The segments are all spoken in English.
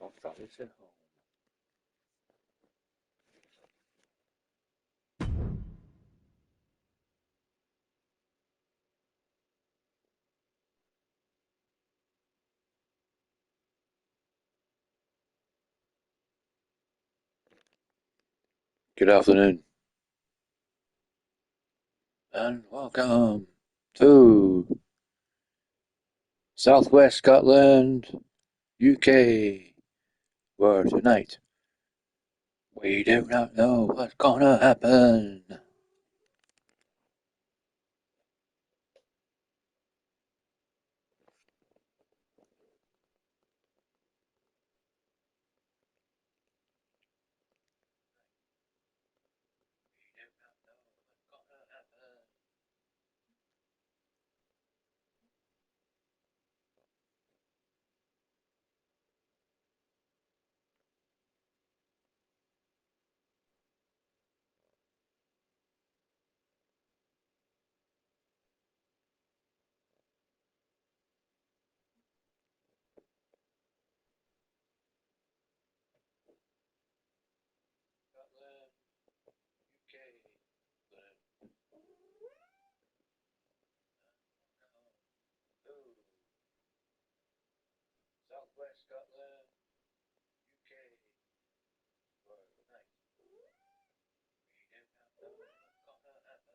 Office at home. Good afternoon, and welcome to Southwest Scotland, UK, where tonight we do not know what's gonna happen. Scotland, UK, Southwest Scotland, UK, where tonight we do not know what's gonna happen.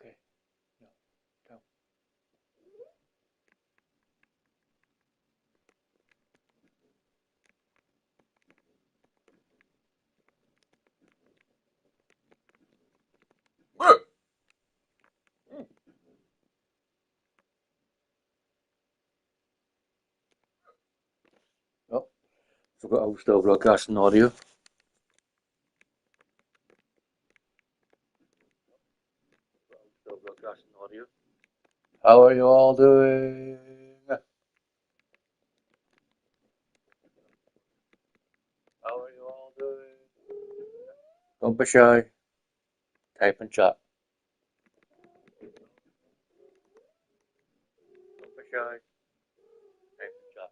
Okay, no, go. Oh, forgot I was still broadcasting audio. Still broadcasting audio. How are you all doing? How are you all doing? Don't be shy. Type in chat. Don't be shy. Type in chat.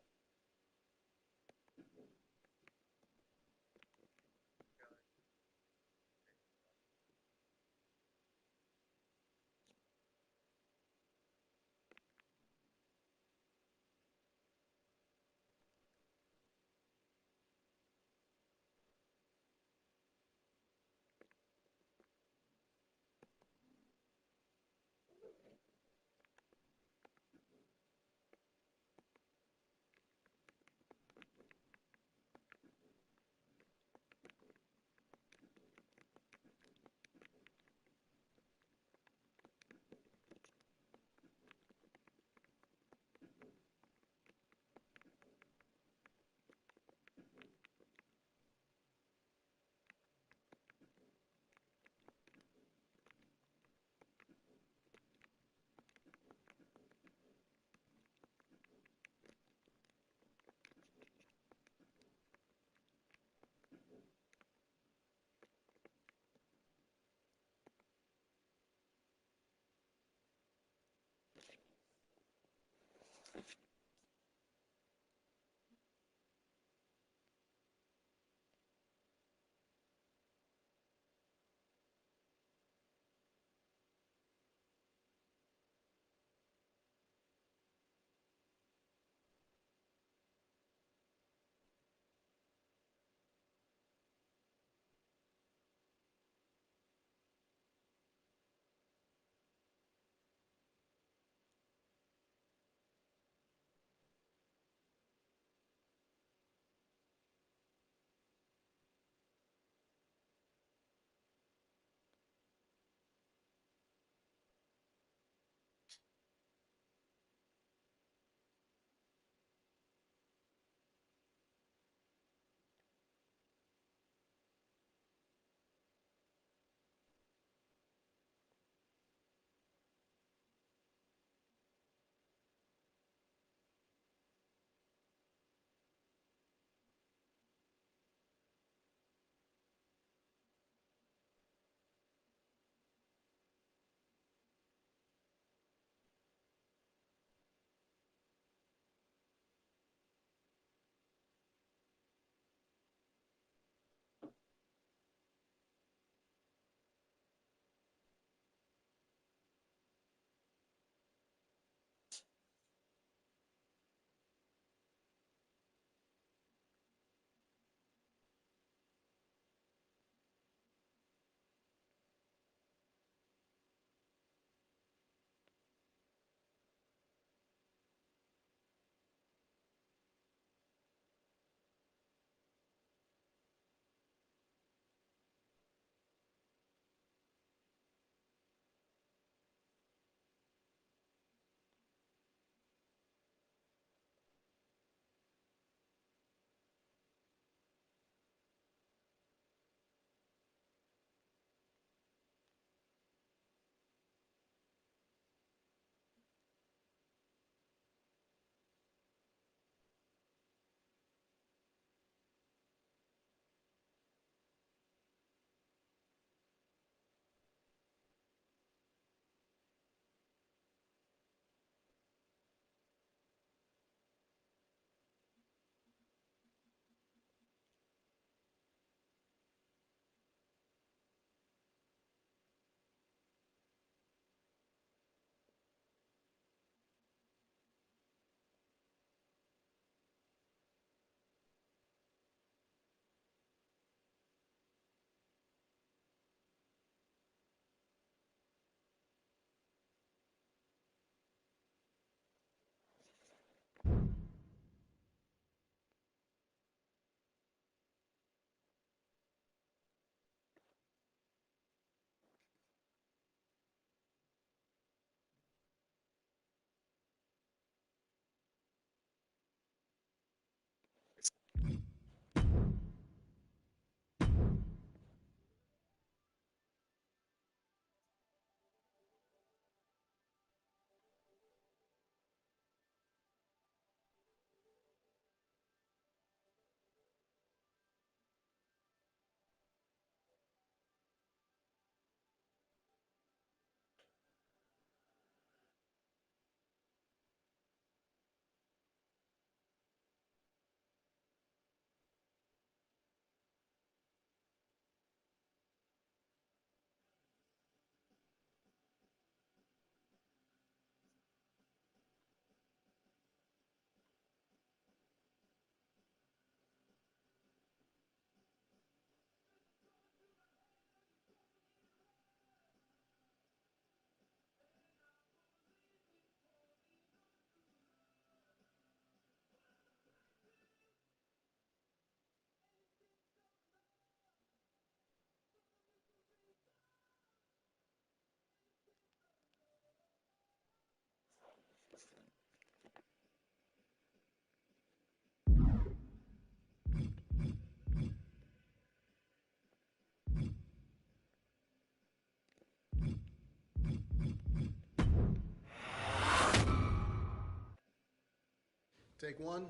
Take one.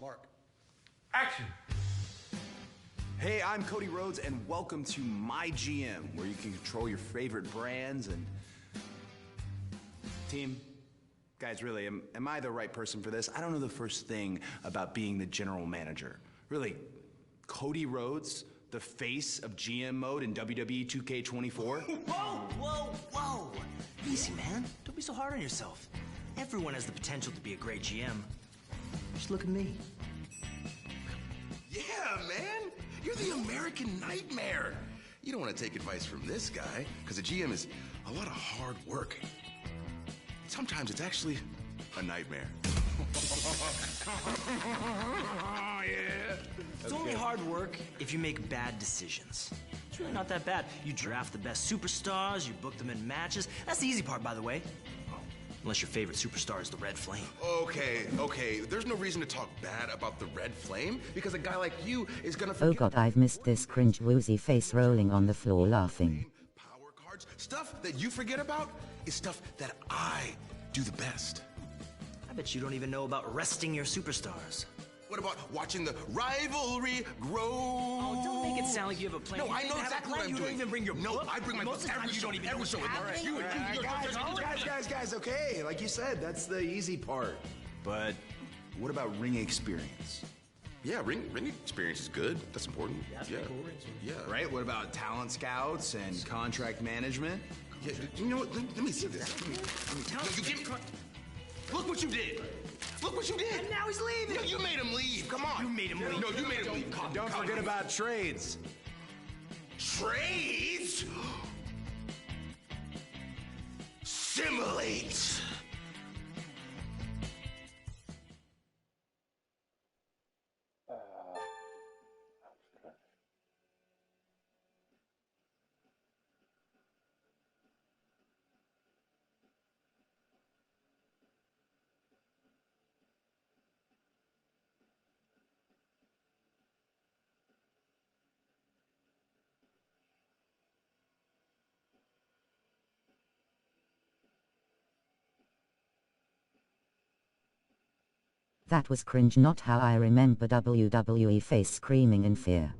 Mark. Action! Hey, I'm Cody Rhodes, and welcome to My GM, where you can control your favorite brands and... Team, guys, really, am I the right person for this? I don't know the first thing about being the general manager. Really, Cody Rhodes, the face of GM mode in WWE 2K24? Whoa! Easy, man. Don't be so hard on yourself. Everyone has the potential to be a great GM. Just look at me. Yeah, man! You're the American nightmare! You don't want to take advice from this guy, because a GM is a lot of hard work. Sometimes it's actually a nightmare. Yeah. It's only hard work if you make bad decisions. It's really not that bad. You draft the best superstars, you book them in matches. That's the easy part, by the way. Unless your favorite superstar is the Red Flame. Okay. There's no reason to talk bad about the Red Flame, because a guy like you is gonna Oh god, I've missed this cringe woozy face rolling on the floor laughing. Power cards, stuff that you forget about is stuff that I do the best. I bet you don't even know about resting your superstars. What about watching the rivalry grow? Oh, don't make it sound like you have a plan. No, I know exactly what I'm doing. You don't even bring your book. I bring my book every show. Every show. Guys, okay. Like you said, that's the easy part. But what about ring experience? Yeah, ring experience is good. That's important. Yeah. Cool. Yeah. Right? What about talent scouts and contract management? Yeah, you know what? Let me see this. Look what you did. Look what you did. And now he's leaving. No, you made him leave. Come on. You made him leave. No, you made him leave. Don't forget about trades. Trades? Simulate. That was cringe, not how I remember WWE face screaming in fear.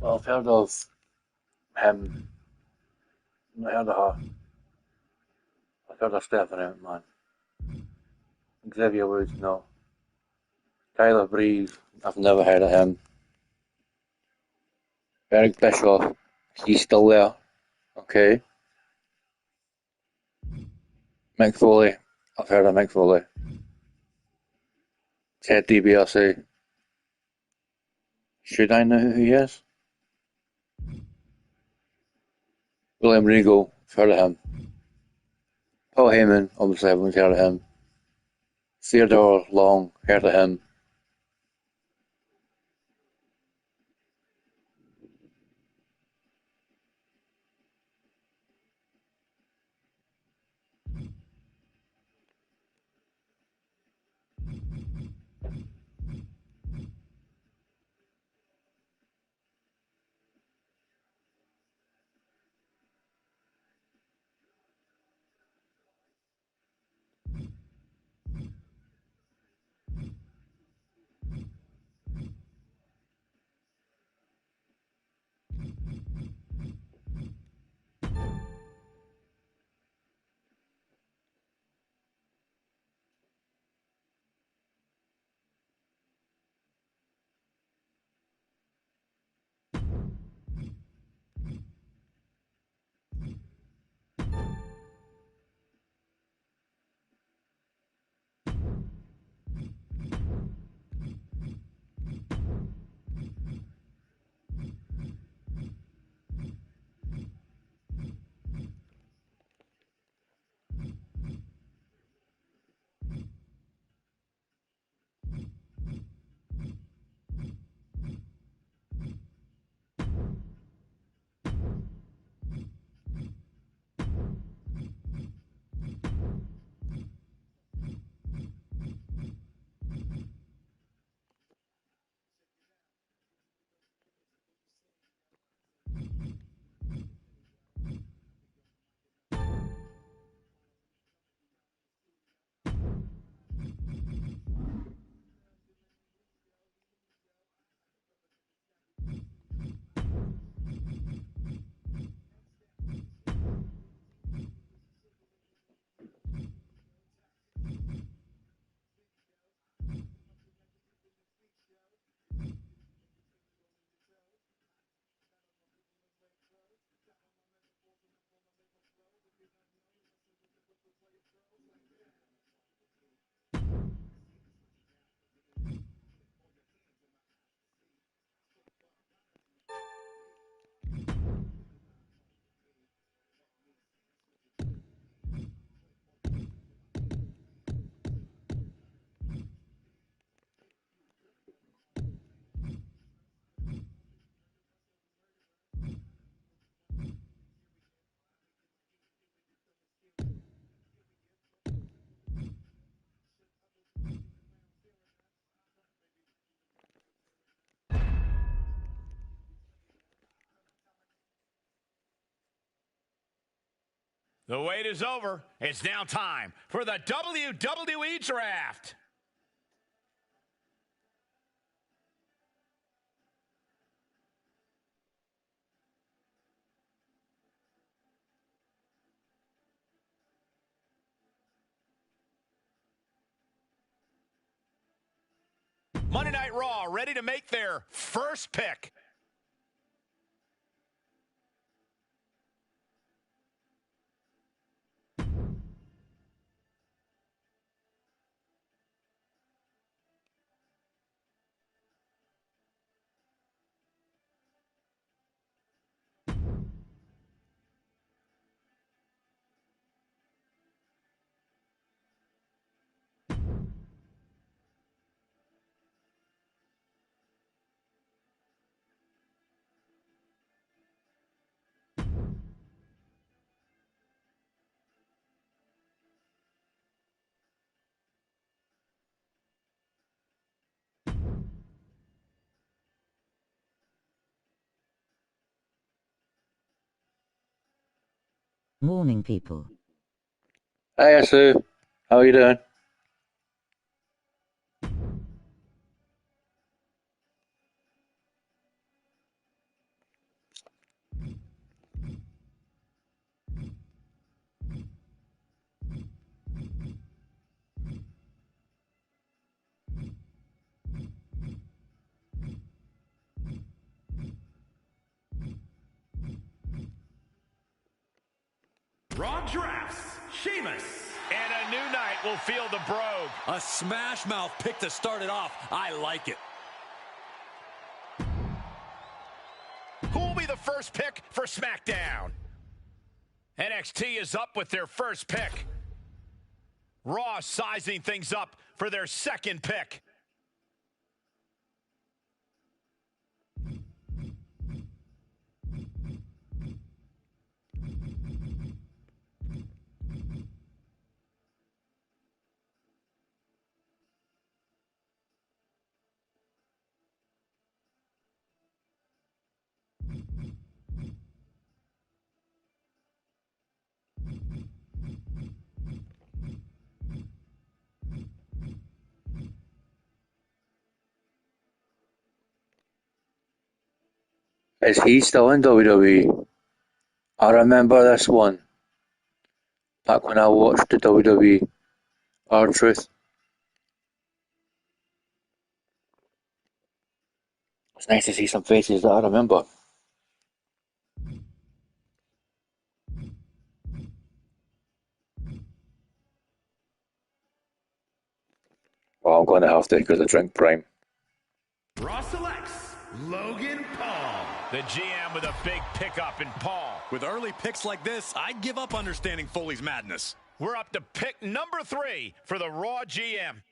Well, I've heard of him. I've not heard of her. I've heard of Stephanie McMahon. Xavier Woods, no. Tyler Breeze, I've never heard of him. Eric Bischoff, he's still there. Okay. Mick Foley, I've heard of Mick Foley. Ted DiBiase. Should I know who he is? William Regal, I've heard of him. Paul Heyman, obviously everyone's heard of him. Theodore Long, heard of him. The wait is over. It's now time for the WWE Draft. Monday Night Raw ready to make their first pick. Morning, people. Hey, Sue. How are you doing? Raw drafts Sheamus. And a new night will feel the brogue. A smash mouth pick to start it off. I like it. Who will be the first pick for SmackDown? NXT is up with their first pick. Raw sizing things up for their second pick. Is he still in WWE? I remember this one back when I watched the WWE R-Truth. It's nice to see some faces that I remember. Well, I'm going to have to because I drink Prime. Raw selects Logan Paul. The GM with a big pickup in Paul. With early picks like this, I'd give up understanding Foley's madness. We're up to pick number 3 for the Raw GM.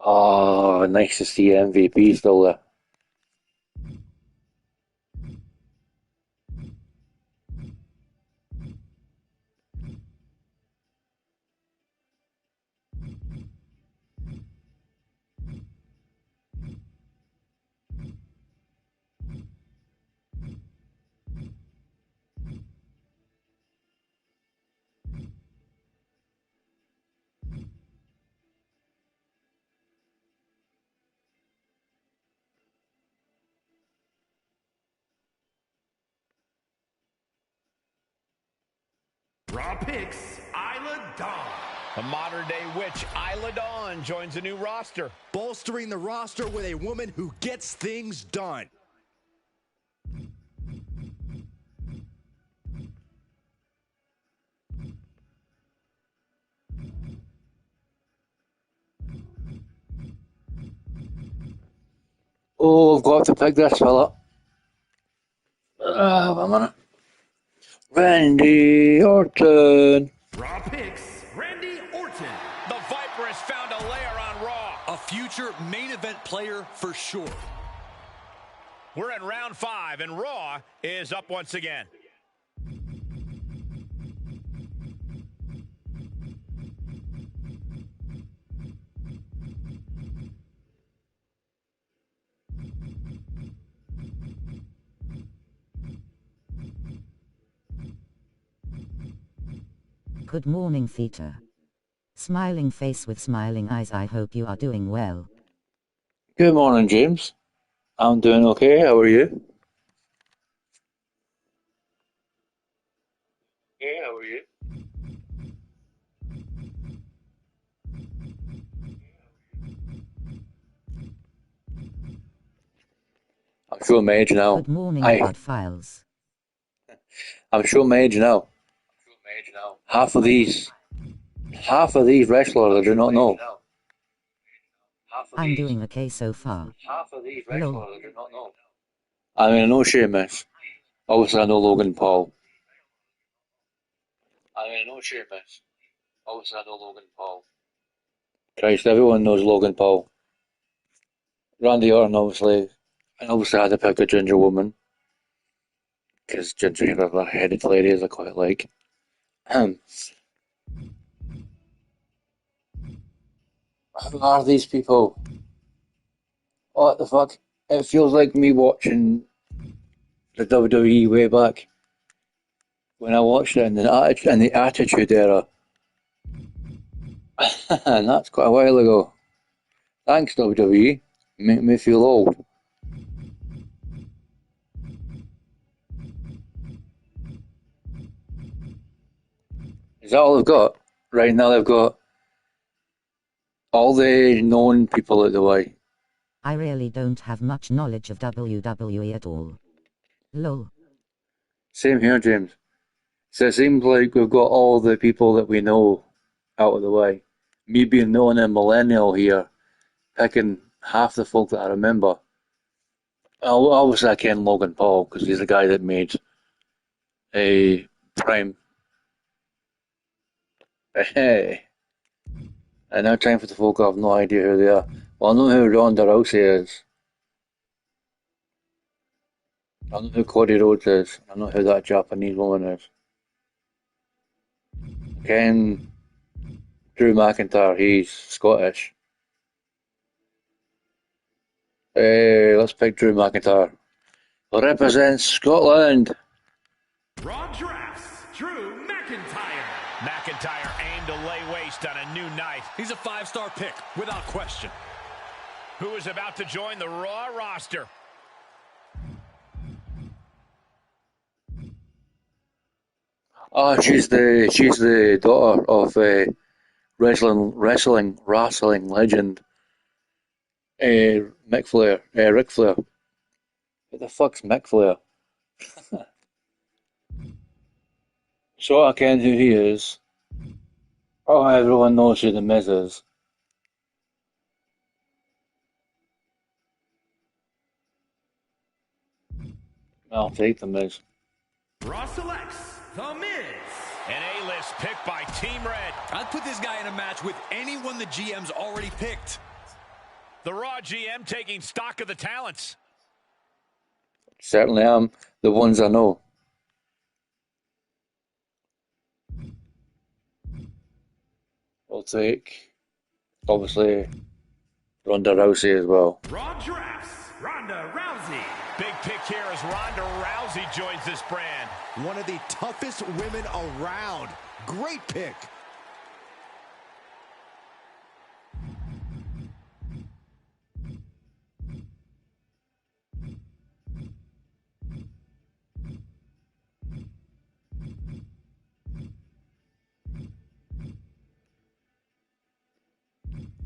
Oh, nice to see MVP still there. Raw picks Isla Dawn. A modern-day witch, Isla Dawn, joins a new roster. Bolstering the roster with a woman who gets things done. Oh, I've got to pick this fella. A minute. Randy Orton. Raw picks, Randy Orton. The Viper has found a lair on Raw. A future main event player for sure. We're in round 5, and Raw is up once again. Good morning, Theta. Smiling face with smiling eyes, I hope you are doing well. Good morning, James. I'm doing okay. How are you? Hey, how are you? I'm showing my age now. Good morning, Aye. Blood Files. I'm showing my age now. Half of these wrestlers I do not know. I'm doing okay so far. Lol. I mean, I know Sheamus. Obviously, I know Logan Paul. Christ, everyone knows Logan Paul. Randy Orton, obviously. And obviously, I had to pick a ginger woman. Because ginger headed ladies I quite like. Who are these people? What the fuck? It feels like me watching the WWE way back when I watched it in the Attitude Era. And that's quite a while ago. Thanks, WWE. Make me feel old. Is that all they've got? Right now they've got all the known people out the way. I really don't have much knowledge of WWE at all. Lol. Same here, James. So it seems like we've got all the people that we know out of the way. Me being known a millennial here, picking half the folk that I remember. Obviously, I ken Logan Paul because he's the guy that made a Prime. Hey. And now time for the folk I have no idea who they are. Well, I know who Ronda Rousey is. I know who Cody Rhodes is. I know who that Japanese woman is. Ken Drew McIntyre, he's Scottish. Hey, let's pick Drew McIntyre. Represents Scotland. Raw drafts, Drew McIntyre. McIntyre aimed to lay waste on a new night. He's a 5-star pick, without question. Who is about to join the Raw roster? Oh, she's the daughter of wrestling legend Ric Flair. Who the fuck's Mick Flair? So I ken who he is. Oh, everyone knows who the Miz is. I'll take the Miz. Raw selects The Miz. An A-list pick by Team Red. I'd put this guy in a match with anyone the GM's already picked. The Raw GM taking stock of the talents. Certainly am. The ones I know. We'll take, obviously, Ronda Rousey as well. Raw drafts, Ronda Rousey. Big pick here as Ronda Rousey joins this brand. One of the toughest women around. Great pick.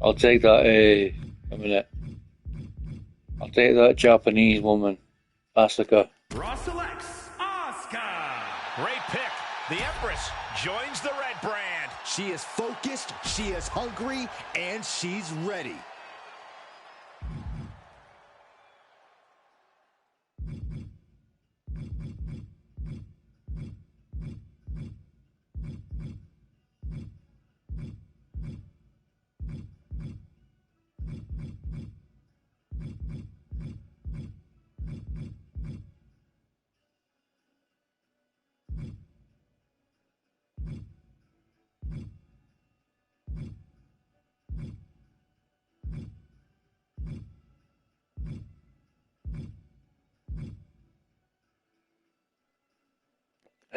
I'll take that, a minute. I'll take that Japanese woman, Asuka. Raw selects Asuka. Great pick. The Empress joins the Red brand. She is focused, she is hungry, and she's ready.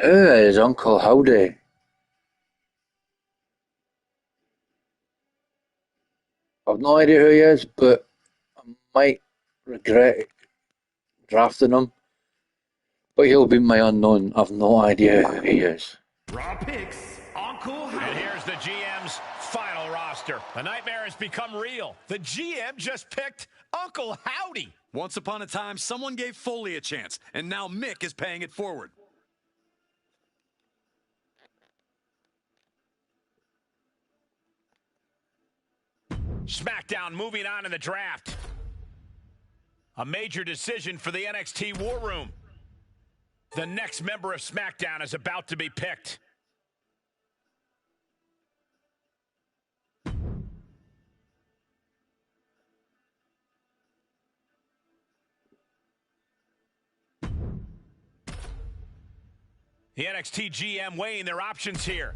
Who is Uncle Howdy? I've no idea who he is, but I might regret drafting him. But he'll be my unknown. I've no idea who he is. Raw picks, Uncle Howdy. And here's the GM's final roster. The nightmare has become real. The GM just picked Uncle Howdy. Once upon a time, someone gave Foley a chance, and now Mick is paying it forward. SmackDown moving on in the draft. A major decision for the NXT War Room. The next member of SmackDown is about to be picked. The NXT GM weighing their options here.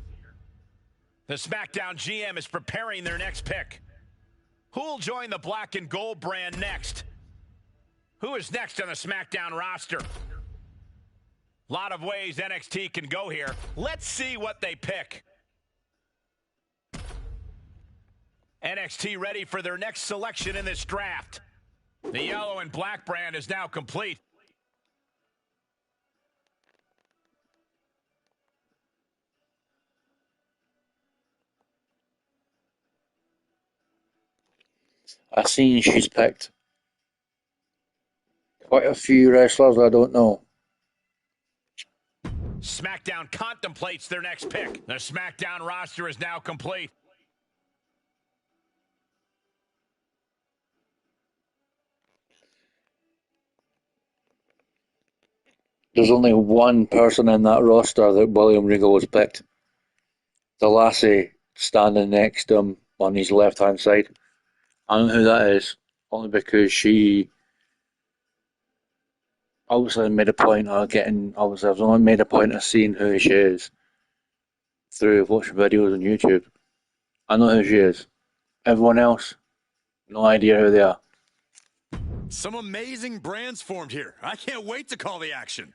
The SmackDown GM is preparing their next pick. Who will join the black and gold brand next? Who is next on the SmackDown roster? A lot of ways NXT can go here. Let's see what they pick. NXT ready for their next selection in this draft. The yellow and black brand is now complete. I've seen she's picked quite a few wrestlers I don't know. SmackDown contemplates their next pick. The SmackDown roster is now complete. There's only one person in that roster that William Regal has picked. The lassie standing next to him on his left-hand side. I don't know who that is, only because she obviously made a point of I've only made a point of seeing who she is through watching videos on YouTube. I know who she is. Everyone else, no idea who they are. Some amazing brands formed here. I can't wait to call the action.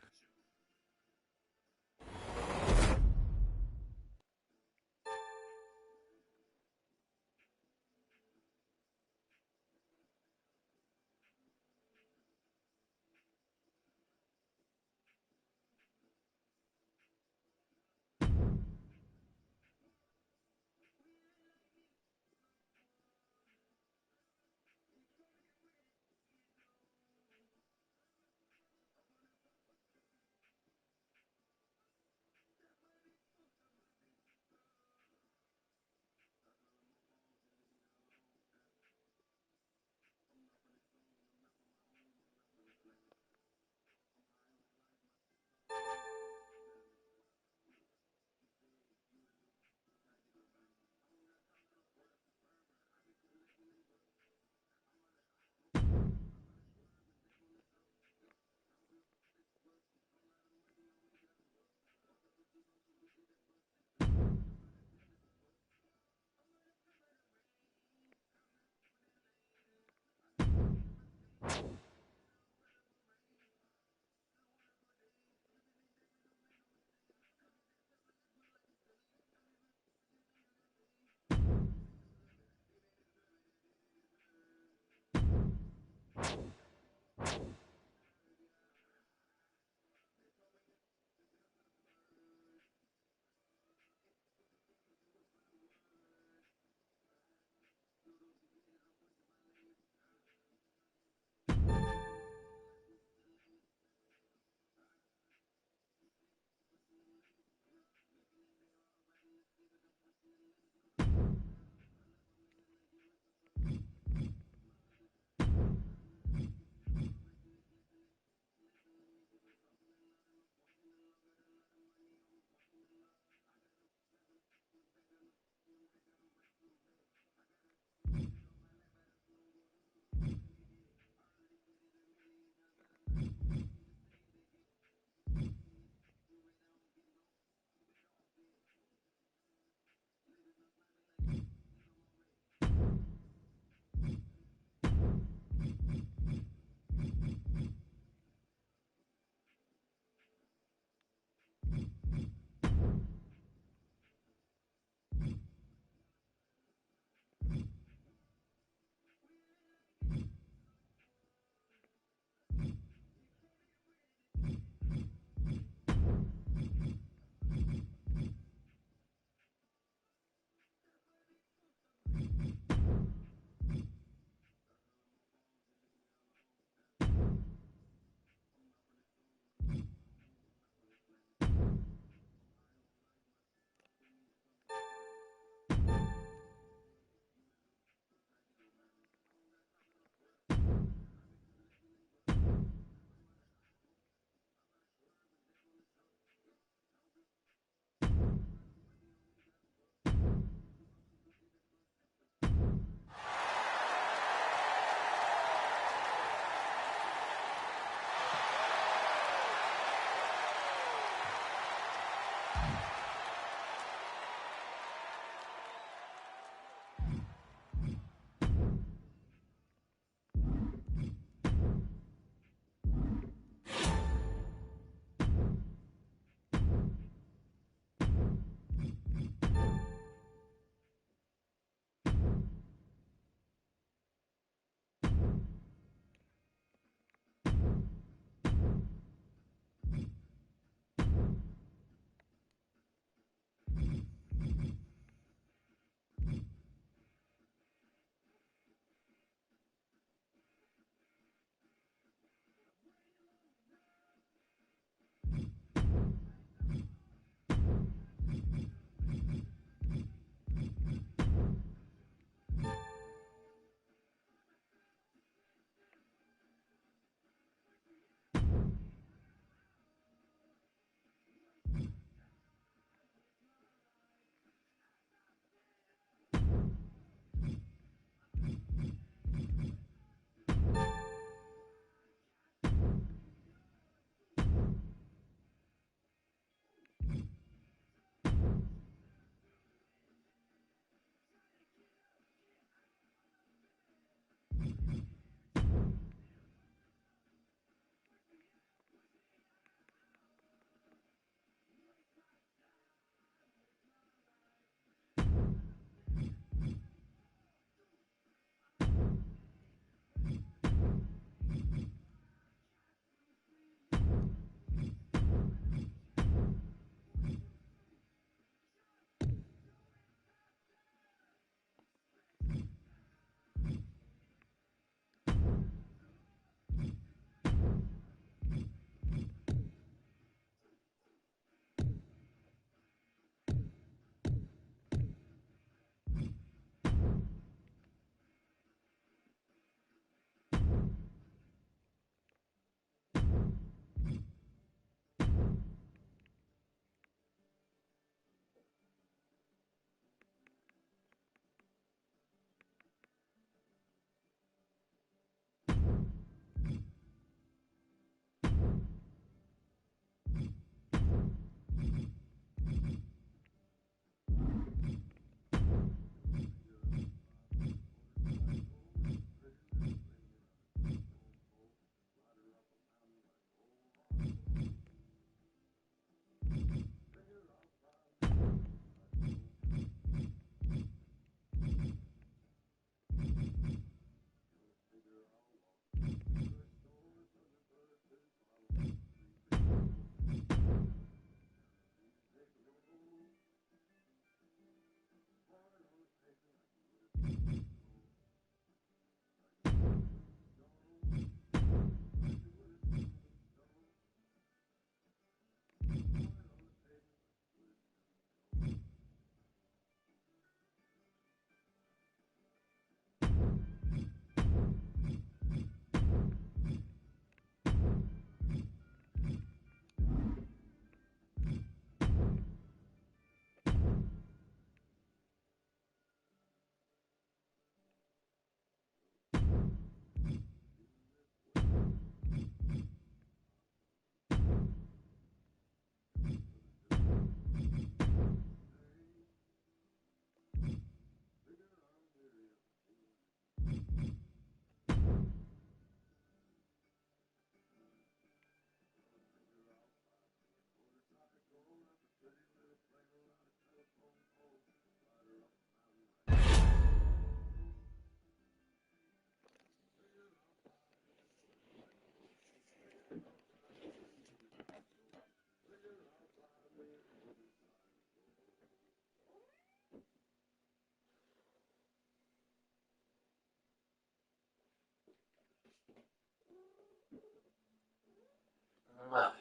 Back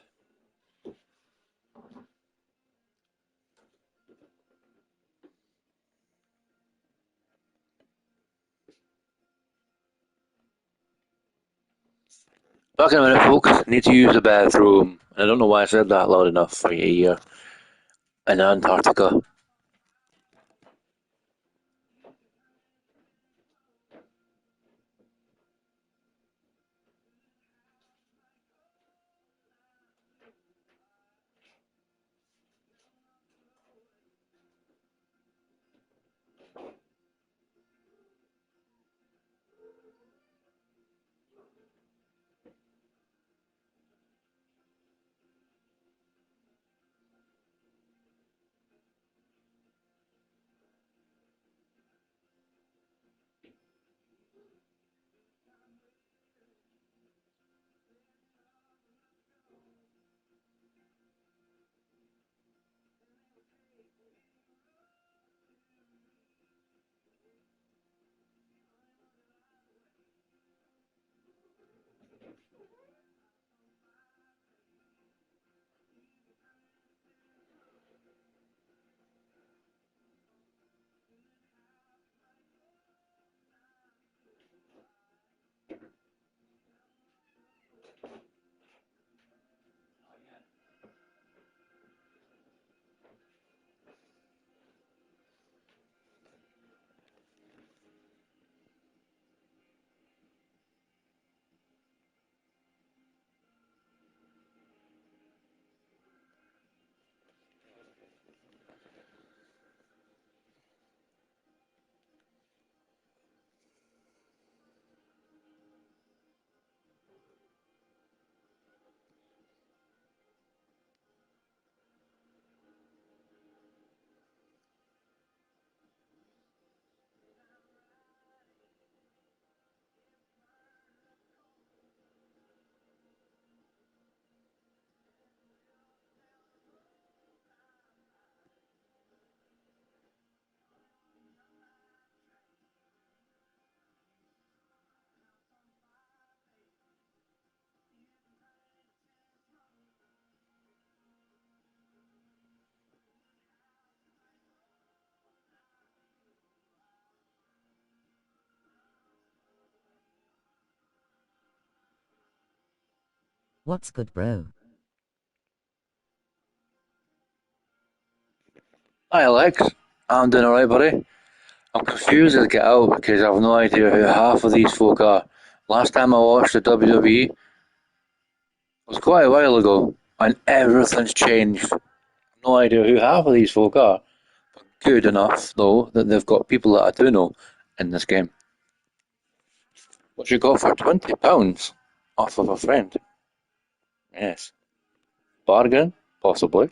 in a minute, folks. Need to use the bathroom. I don't know why I said that loud enough for you here in Antarctica. What's good, bro? Hi, Alex. I'm doing alright, buddy. I'm confused as get out because I've no idea who half of these folk are. Last time I watched the WWE was quite a while ago, and everything's changed. No idea who half of these folk are. Good enough, though, that they've got people that I do know in this game. What you got for £20 off of a friend? Yes. Bargain? Possibly.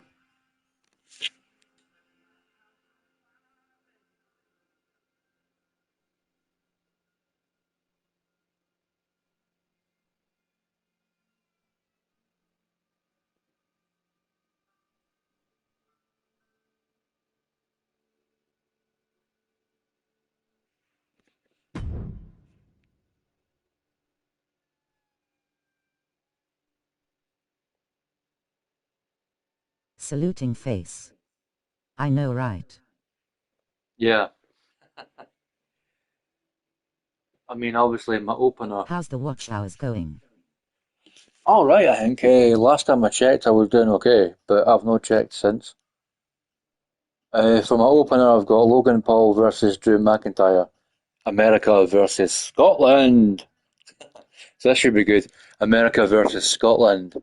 Saluting face. I know, right? Yeah. I mean, obviously, my opener. How's the watch hours going? Alright, I think. Last time I checked, I was doing okay, but I've not checked since. For my opener, I've got Logan Paul versus Drew McIntyre. America versus Scotland. So this should be good. America versus Scotland.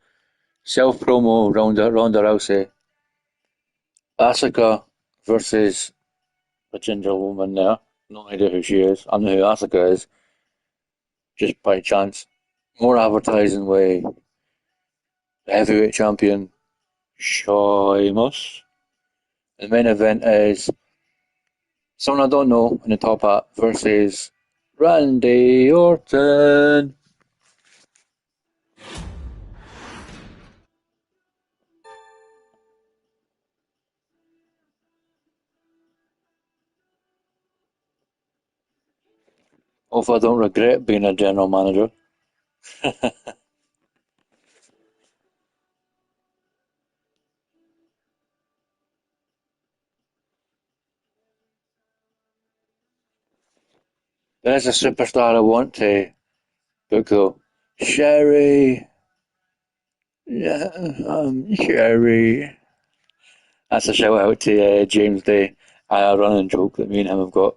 Self promo Ronda Rousey. Asuka versus the ginger woman there. No idea who she is. I know who Asuka is, just by chance. More advertising with the heavyweight champion Sheamus. The main event is someone I don't know in the top hat versus Randy Orton. Hope I don't regret being a general manager. There's a superstar I want to book though. Sherry. Yeah, Sherry. That's a shout out to James Day. A running joke that me and him have got.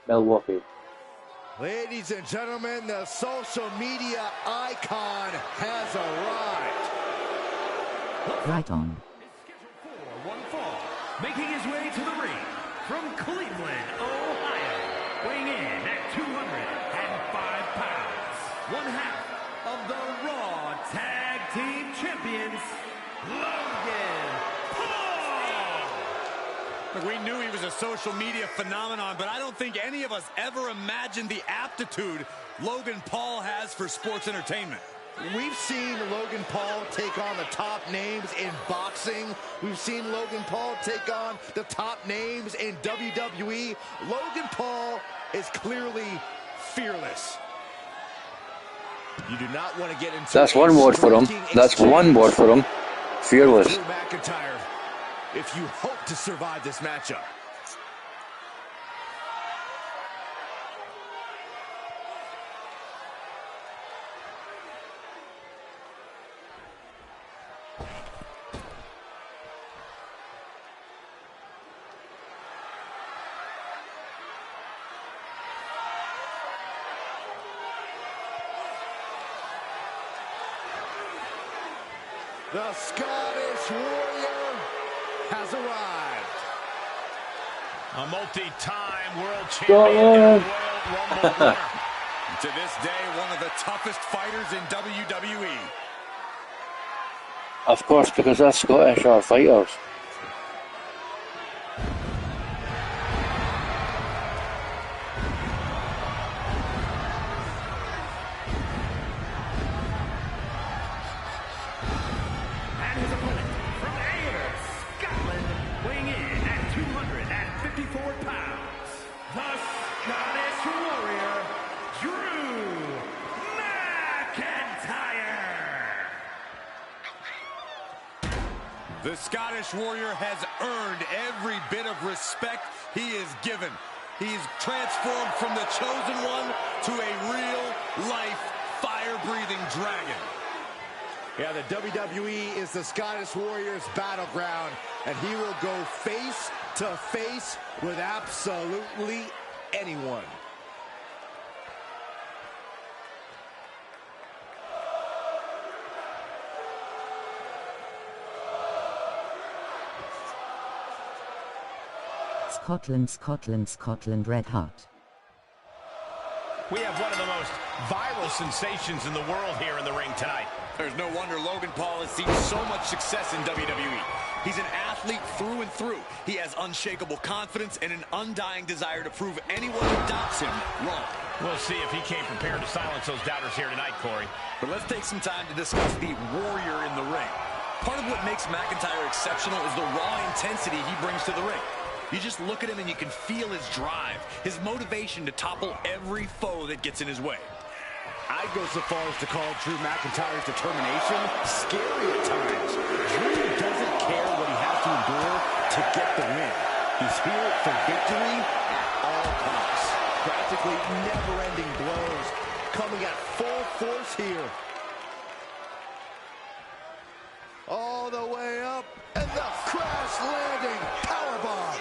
Milwaukee. Ladies and gentlemen, the social media icon has arrived. Right on. One fall, making his way to the ring from Cleveland, Ohio, weighing in at 205 pounds, one half of the Raw Tag Team Champions, Logan Paul. Look, we knew he was a social media phenomenon, but I don't think any of us ever imagined the aptitude Logan Paul has for sports entertainment. We've seen Logan Paul take on the top names in boxing. We've seen Logan Paul take on the top names in WWE. Logan Paul is clearly fearless. You do not want to get into That's one word for him. That's one word for him. Fearless. Drew McIntyre, if you hope to survive this matchup. The Scottish Warrior has arrived. A multi-time world champion and Royal Rumble winner. To this day, one of the toughest fighters in WWE. Of course, because us Scottish are fighters. And his opponent from Ayr, Scotland, weighing in at 254 pounds, the Scottish Warrior, Drew McIntyre. The Scottish Warrior has earned every bit of respect he is given. He's transformed from the chosen one to a real-life, fire-breathing dragon. Yeah, the WWE is the Scottish Warrior's battleground, and he will go face to face with absolutely anyone. Scotland, Scotland, Scotland, Red Hot. We have one of the most viral sensations in the world here in the ring tonight. There's no wonder Logan Paul has seen so much success in WWE. He's an athlete through and through. He has unshakable confidence and an undying desire to prove anyone who doubts him wrong. We'll see if he came prepared to silence those doubters here tonight, Corey. But let's take some time to discuss the warrior in the ring. Part of what makes McIntyre exceptional is the raw intensity he brings to the ring. You just look at him and you can feel his drive, his motivation to topple every foe that gets in his way. I'd go so far as to call Drew McIntyre's determination scary at times. Drew doesn't care what he has to endure to get the win. He's here for victory at all costs. Practically never-ending blows coming at full force here. All the way up, and the crash landing powerbomb.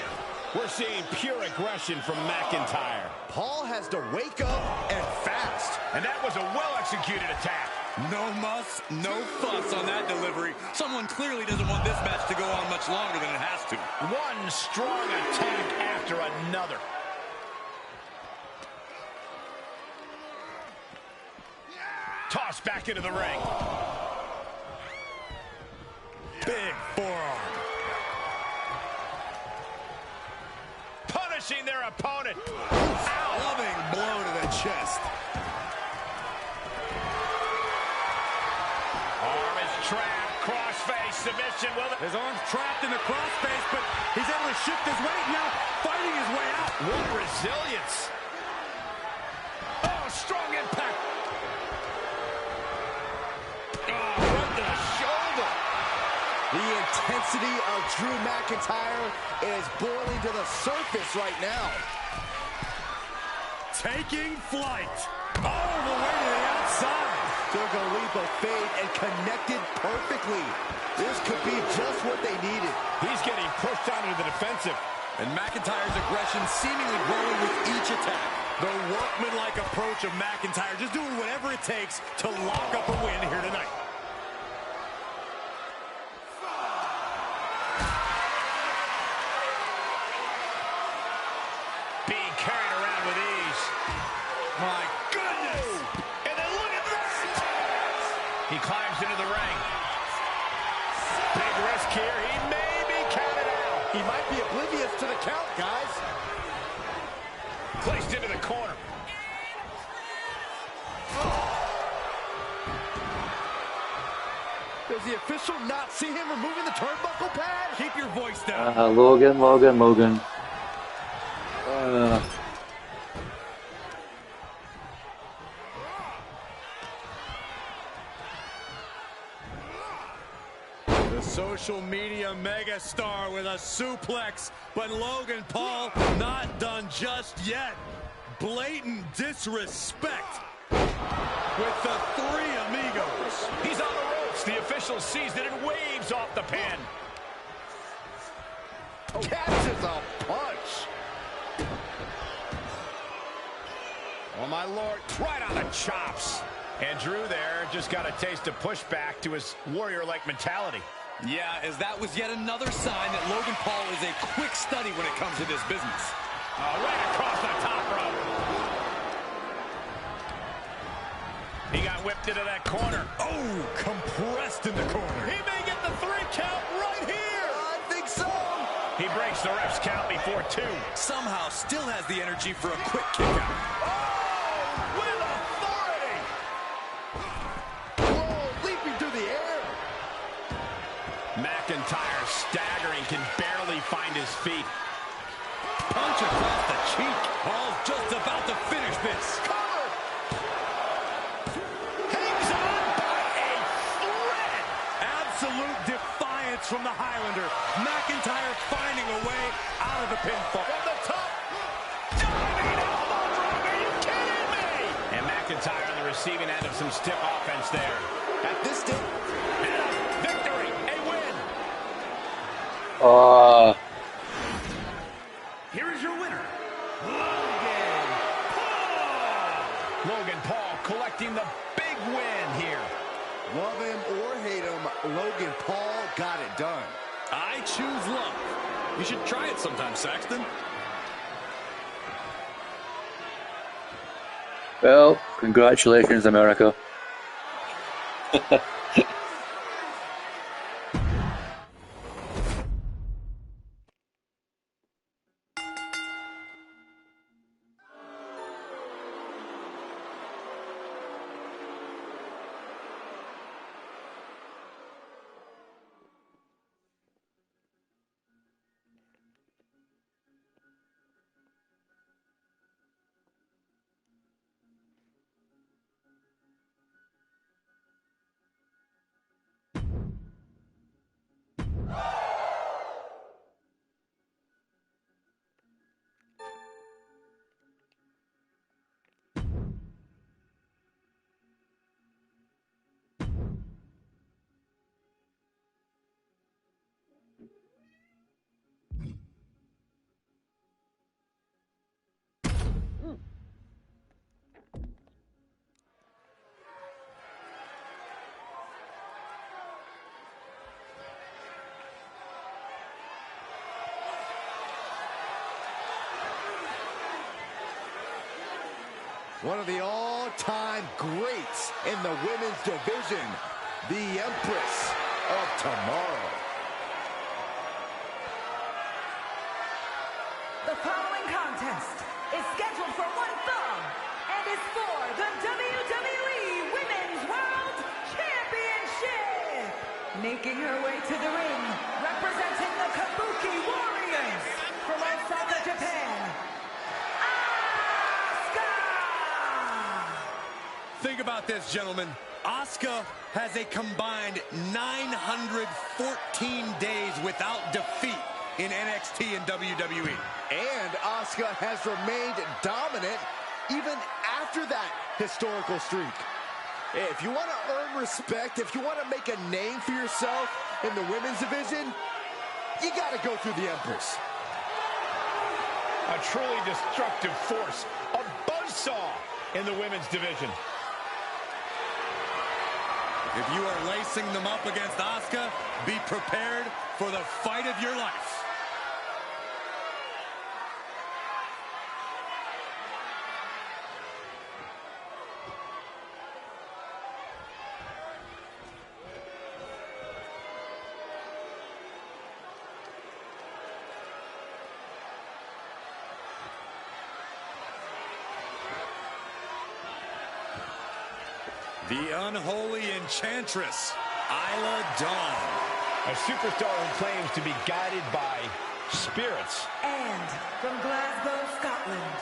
We're seeing pure aggression from McIntyre. Paul has to wake up and fast. And that was a well-executed attack. No muss, no fuss on that delivery. Someone clearly doesn't want this match to go on much longer than it has to. One strong attack after another. Tossed back into the ring. Big forearm. Punishing their opponent. Loving blow to the chest. Crossface submission. His arm's trapped in the crossface, but he's able to shift his weight, now fighting his way out. What resilience. Oh, strong impact. Oh, right to the shoulder. The intensity of Drew McIntyre is boiling to the surface right now. Taking flight. All the way to the outside. Took a leap of faith and connected perfectly. This could be just what they needed. He's getting pushed down into the defensive. And McIntyre's aggression seemingly growing with each attack. The workmanlike approach of McIntyre, just doing whatever it takes to lock up a win here tonight. Being carried around with ease. My goodness! And then look at that! He climbs into the ring. Big risk here. He may be counted out. He might be oblivious to the count, guys. Placed into the corner. Does the official not see him removing the turnbuckle pad? Keep your voice down. Logan. The social media megastar with a suplex, but Logan Paul not done just yet. Blatant disrespect with the three amigos. He's on the ropes. The official sees it and waves off the pin. Catches a punch. Oh, my Lord. Right on the chops. And Drew there just got a taste of pushback to his warrior-like mentality. Yeah, as that was yet another sign that Logan Paul is a quick study when it comes to this business. Right across the top rope. He got whipped into that corner. Oh, compressed in the corner. He may get the 3 count right here. I think so. He breaks the ref's count before 2. Somehow still has the energy for a quick kick out. With authority. Whoa, leaping through the air. McIntyre staggering, can barely find his feet. Punch across the cheek. Paul's just about to finish this. Hangs on by a thread. Absolute defiance from the Highlander. McIntyre finding a way out of the pinfall. From the top. Diving elbow drop. Are you kidding me? And McIntyre on the receiving end of some stiff offense there. At this stage. And a victory. A win. Here is your winner, Logan Paul collecting the big win here. Love him or hate him, Logan Paul got it done. I choose love. You should try it sometime, Saxton. Well, congratulations, America. One of the all-time greats in the women's division, the Empress of Tomorrow. The following contest is scheduled for one fall and is for the WWE Women's World Championship. Making her way to the ring, representing the Kabuki Warriors from Osaka, Japan, Asuka! Think about this, gentlemen. Asuka has a combined 914 days without defeat in NXT and WWE. And Asuka has remained dominant even after that historical streak. If you want to earn respect, if you want to make a name for yourself in the women's division, you got to go through the Empress. A truly destructive force, a buzzsaw in the women's division. If you are lacing them up against Asuka, be prepared for the fight of your life. The unholy enchantress, Isla Dawn. A superstar who claims to be guided by spirits. And from Glasgow, Scotland,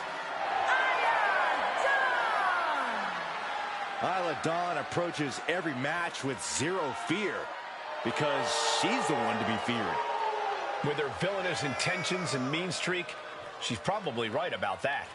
Isla Dawn approaches every match with zero fear because she's the one to be feared. With her villainous intentions and mean streak, she's probably right about that.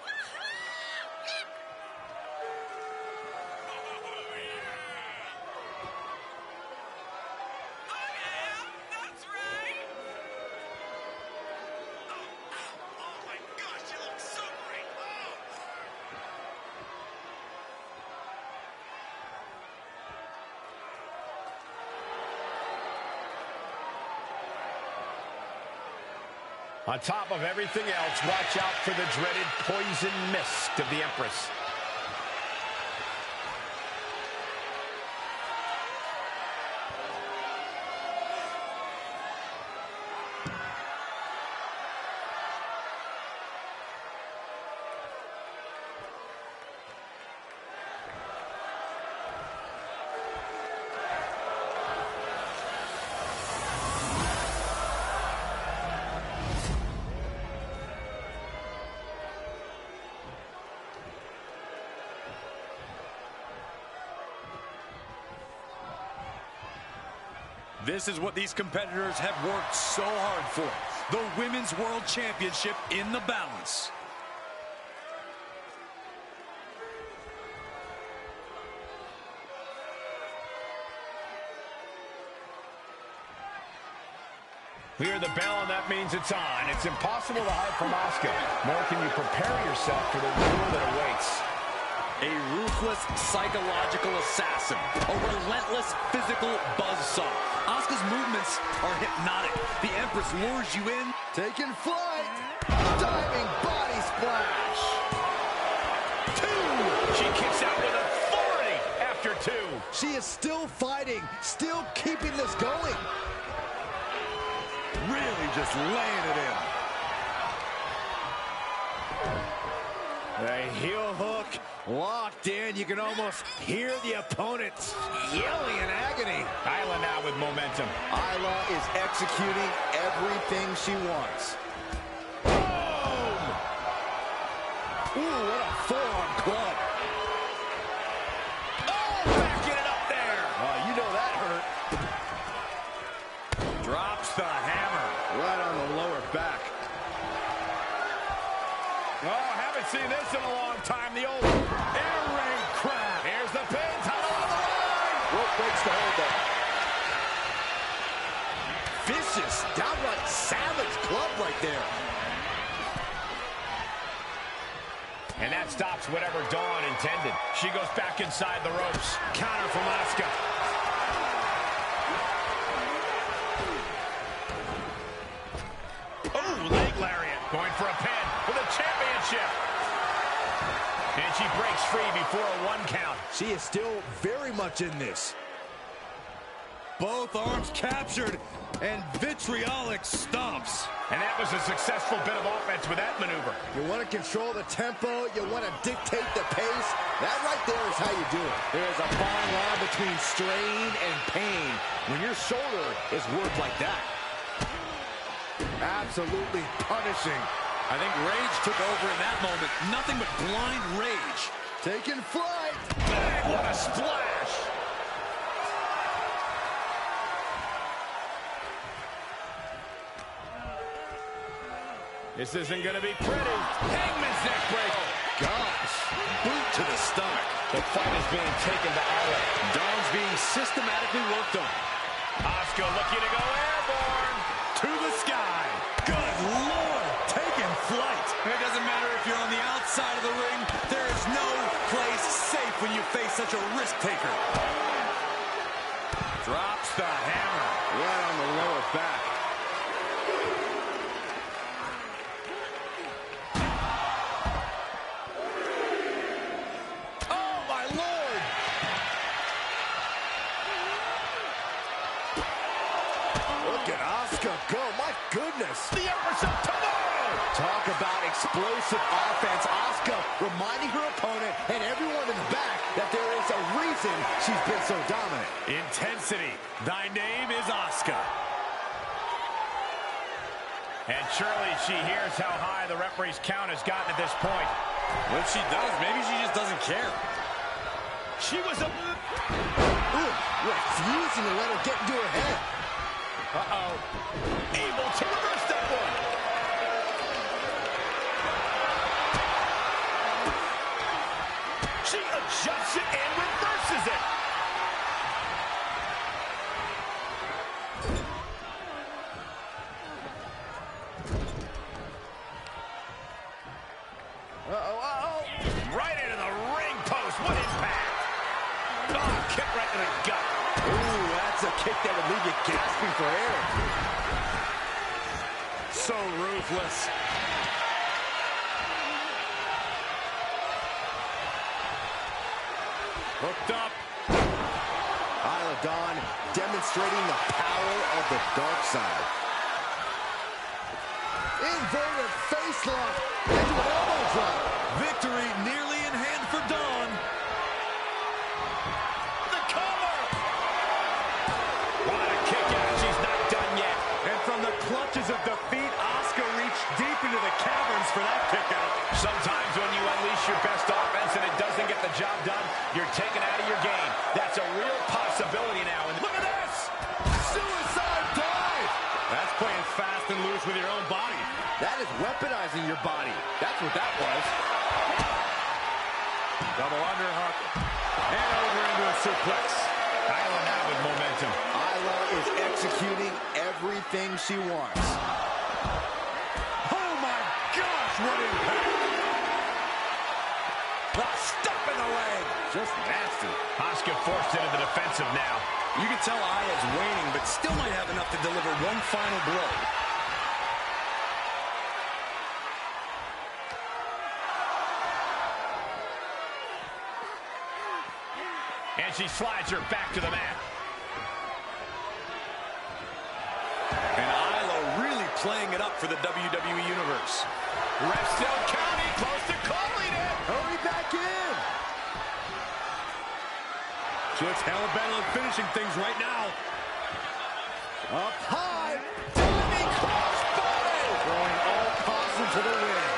On top of everything else, watch out for the dreaded poison mist of the Empress. This is what these competitors have worked so hard for. The Women's World Championship in the balance. We hear the bell, and that means it's on. It's impossible to hide from Asuka. Nor can you prepare yourself for the rule that awaits. A ruthless psychological assassin. A relentless physical buzzsaw. Asuka's movements are hypnotic. The Empress lures you in. Taking flight. Diving body splash. 2. She kicks out with authority after 2. She is still fighting, still keeping this going. Really just laying it in. A heel hook locked in. You can almost hear the opponent yelling in agony. Isla now with momentum. Isla is executing everything she wants. Boom! Ooh, what a forearm club. Oh, backing it up there. Oh, you know that hurt. Drops the hammer. Right on the lower back. Oh, haven't seen this in a long time. The old air raid crab. Here's the pin. Title on the line. Rope breaks the hold there. Vicious, downright savage club right there. And that stops whatever Dawn intended. She goes back inside the ropes. Counter from Asuka. Oh, leg lariat. Going for a pin for the championship. And she breaks free before a 1 count. She is still very much in this. Both arms captured. and vitriolic stomps. And that was a successful bit of offense with that maneuver. You want to control the tempo, you want to dictate the pace. That right there is how you do it. There is a fine line between strain and pain when your shoulder is worked like that. Absolutely punishing. I think rage took over in that moment. Nothing but blind rage. Taking flight. Bang, what a splash. This isn't going to be pretty. Hangman's neck break. Gosh, boot to the stomach. The fight is being taken to Isla. Dawn's being systematically worked on. Asuka looking to go airborne. To the sky. Good Lord, taking flight. It doesn't matter if you're on the outside of the ring. There is no place safe when you face such a risk taker. Drops the hammer. Right on the lower back. The Empress of Tomorrow! Talk about explosive offense. Asuka reminding her opponent and everyone in the back that there is a reason she's been so dominant. Intensity. Thy name is Asuka. And surely she hears how high the referee's count has gotten at this point. When she does, maybe she just doesn't care. She was a... refusing to let her get into her head. Uh-oh. Able to reverse that one. She adjusts it and reverses it. Right into the ring post. What impact. Oh, kick right to the gut. Ooh, that's a kick that would leave you gasping for air. So ruthless. Hooked up. Isla Dawn demonstrating the power of the dark side. Inverted face lock into an elbow drop. Victory nearly in hand for Dawn. The cover. What a kick out. She's not done yet. And from the clutches of defeat, Asuka reached deep into the caverns for that kick out. Sometimes when you unleash your best offense and it doesn't get the job done, you're taken out of your game. That's a real possibility now. And look at this. Suicide dive. That's playing fast and loose with your own body. That is weaponizing your body. That's what that was. Double underhook. And over into a suplex. Isla now with momentum. Isla is executing everything she wants. Oh my gosh, what impact! A step in the leg. Just nasty. Asuka forced into the defensive now. You can tell Aya's waning, but still might have enough to deliver one final blow. And she slides her back to the mat. And Isla really playing it up for the WWE Universe. Ref still counting, close to calling it. Hurry back in. Just hell-bent on finishing things right now. Up high. Diving crossbody. Throwing all caution to the wind.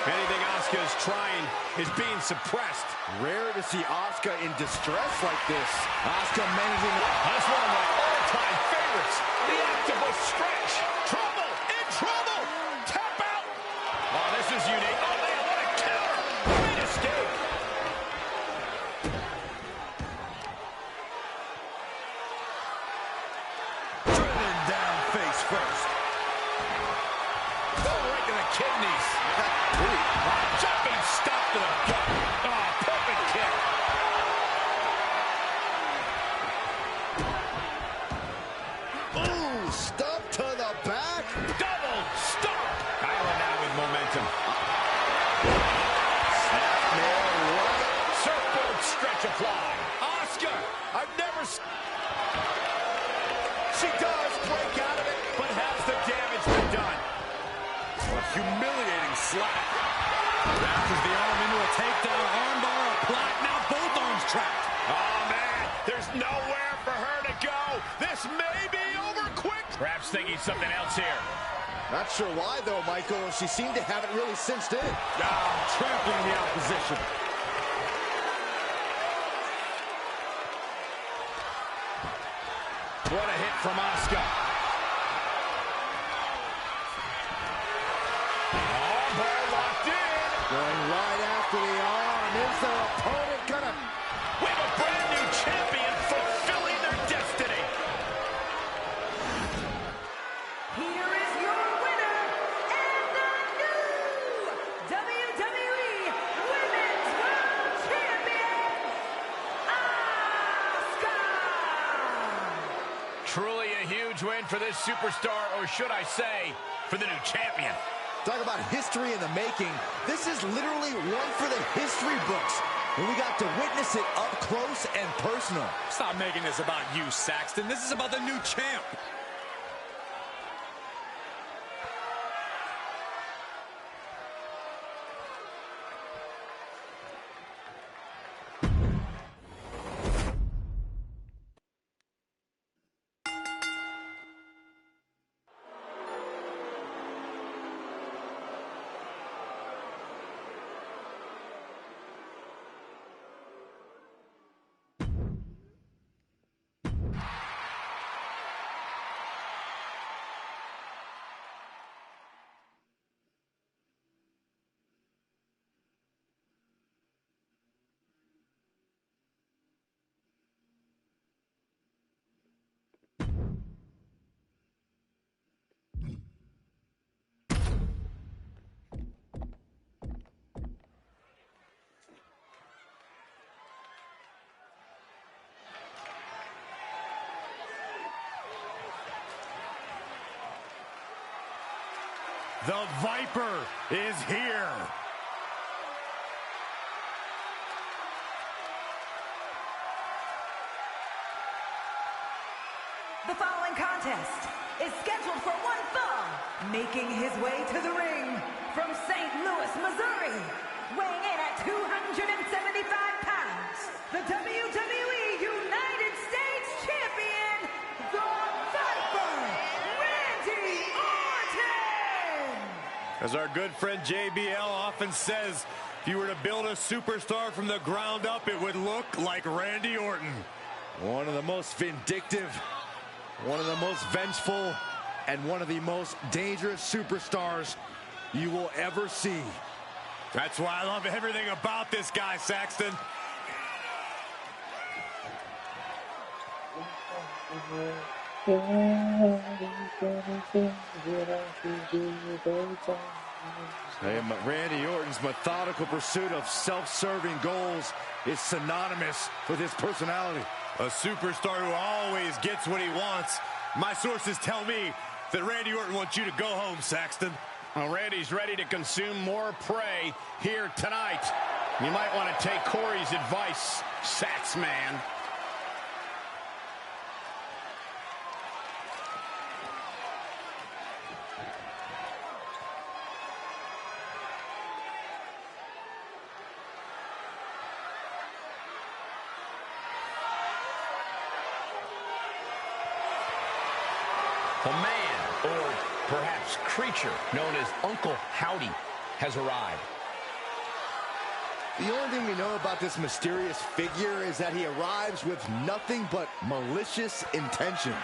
Anything Asuka is trying is being suppressed. Rare to see Asuka in distress like this. Asuka managing. That's one of my all-time favorites. The octopus stretch. Trouble. In trouble. Tap out. Oh, this is unique. Oh, man, what a counter. Great escape. Driven down face first. Oh, right to the kidneys. Jumping stop to the gut. Oh, perfect kick. Ooh, stomp to the back. Double stomp. Isla now with momentum. Snapmare right. Surfboard stretch apply. Asuka, I've never... She does break out of it humiliating slap. Wraps the arm into a takedown, armbar, a plot. Now both arms trapped. Oh, man, there's nowhere for her to go. This may be over quick. Perhaps thinking something else here. Not sure why, though, Michael. She seemed to have it really cinched in. Trampling the opposition. What a hit from Asuka. Armbar locked in. Going right after the arm. Is their opponent gonna... We have a brand new champion fulfilling their destiny. Here is your winner and the new WWE Women's World Champion, Asuka! Truly a huge win for this superstar, or should I say, for the new champion. Talk about history in the making. This is literally one for the history books. And we got to witness it up close and personal. Stop making this about you, Saxton. This is about the new champ. The Viper is here. The following contest is scheduled for one fall, making his way to the ring from St. Louis, Missouri, weighing in at 275 pounds, the WWE United States Champion, the Viper, Randy Orton! As our good friend JBL often says, if you were to build a superstar from the ground up, it would look like Randy Orton. One of the most vindictive, one of the most vengeful, and one of the most dangerous superstars you will ever see. That's why I love everything about this guy, Saxton. Randy Orton's methodical pursuit of self-serving goals is synonymous with his personality. A superstar who always gets what he wants. My sources tell me that Randy Orton wants you to go home, Saxton. Well, Randy's ready to consume more prey here tonight. You might want to take Corey's advice, Sax man. The man, or perhaps creature, known as Uncle Howdy, has arrived. The only thing we know about this mysterious figure is that he arrives with nothing but malicious intentions.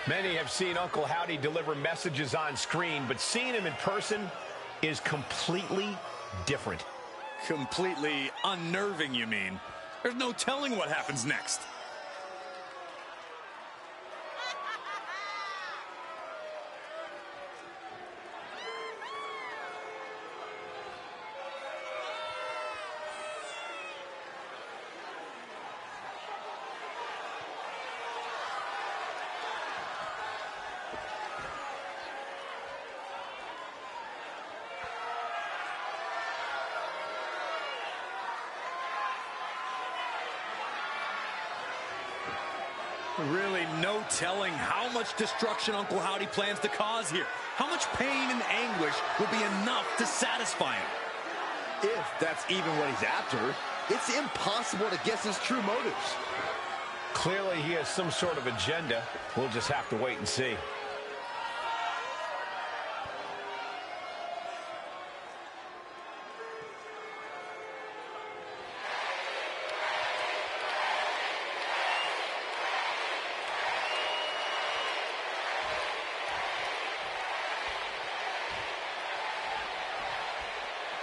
Many have seen Uncle Howdy deliver messages on screen, but seeing him in person is completely different. Completely unnerving, you mean? There's no telling what happens next. Really no telling how much destruction Uncle Howdy plans to cause here. How much pain and anguish will be enough to satisfy him? If that's even what he's after, it's impossible to guess his true motives. Clearly, he has some sort of agenda. We'll just have to wait and see.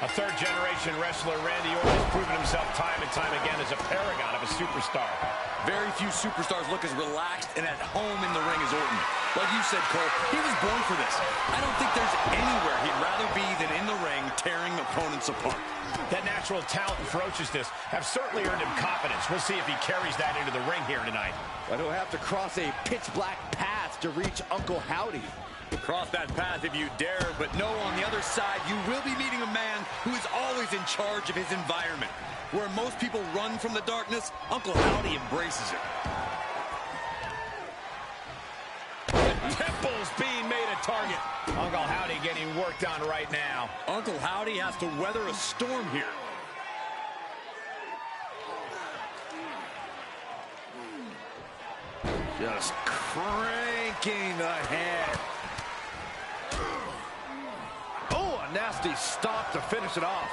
A third-generation wrestler, Randy Orton, has proven himself time and time again as a paragon of a superstar. Very few superstars look as relaxed and at home in the ring as Orton. Like you said, Cole, he was born for this. I don't think there's anywhere he'd rather be than in the ring tearing opponents apart. That natural talent and ferociousness have certainly earned him confidence. We'll see if he carries that into the ring here tonight. But he'll have to cross a pitch-black path to reach Uncle Howdy. Cross that path if you dare, but no, on the other side, you will be meeting a man who is always in charge of his environment. Where most people run from the darkness, Uncle Howdy embraces it. The temple's being made a target. Uncle Howdy getting worked on right now. Uncle Howdy has to weather a storm here. Just cranking the head. Oh, a nasty stop to finish it off.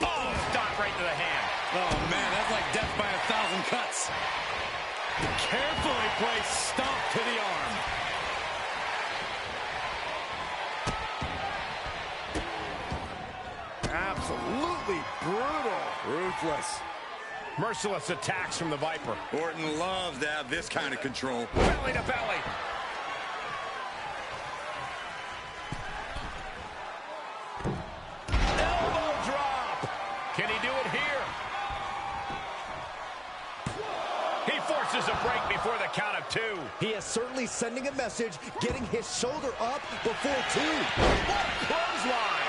Oh, stop right to the hand. Oh, man, that's like death by 1,000 cuts. Carefully placed stomp to the arm. Absolutely brutal. Ruthless. Merciless attacks from the Viper. Orton loves to have this kind of control. Belly to belly. Elbow drop. Can he do it here? He forces a break before the count of 2. He is certainly sending a message, getting his shoulder up before 2. What a clothesline.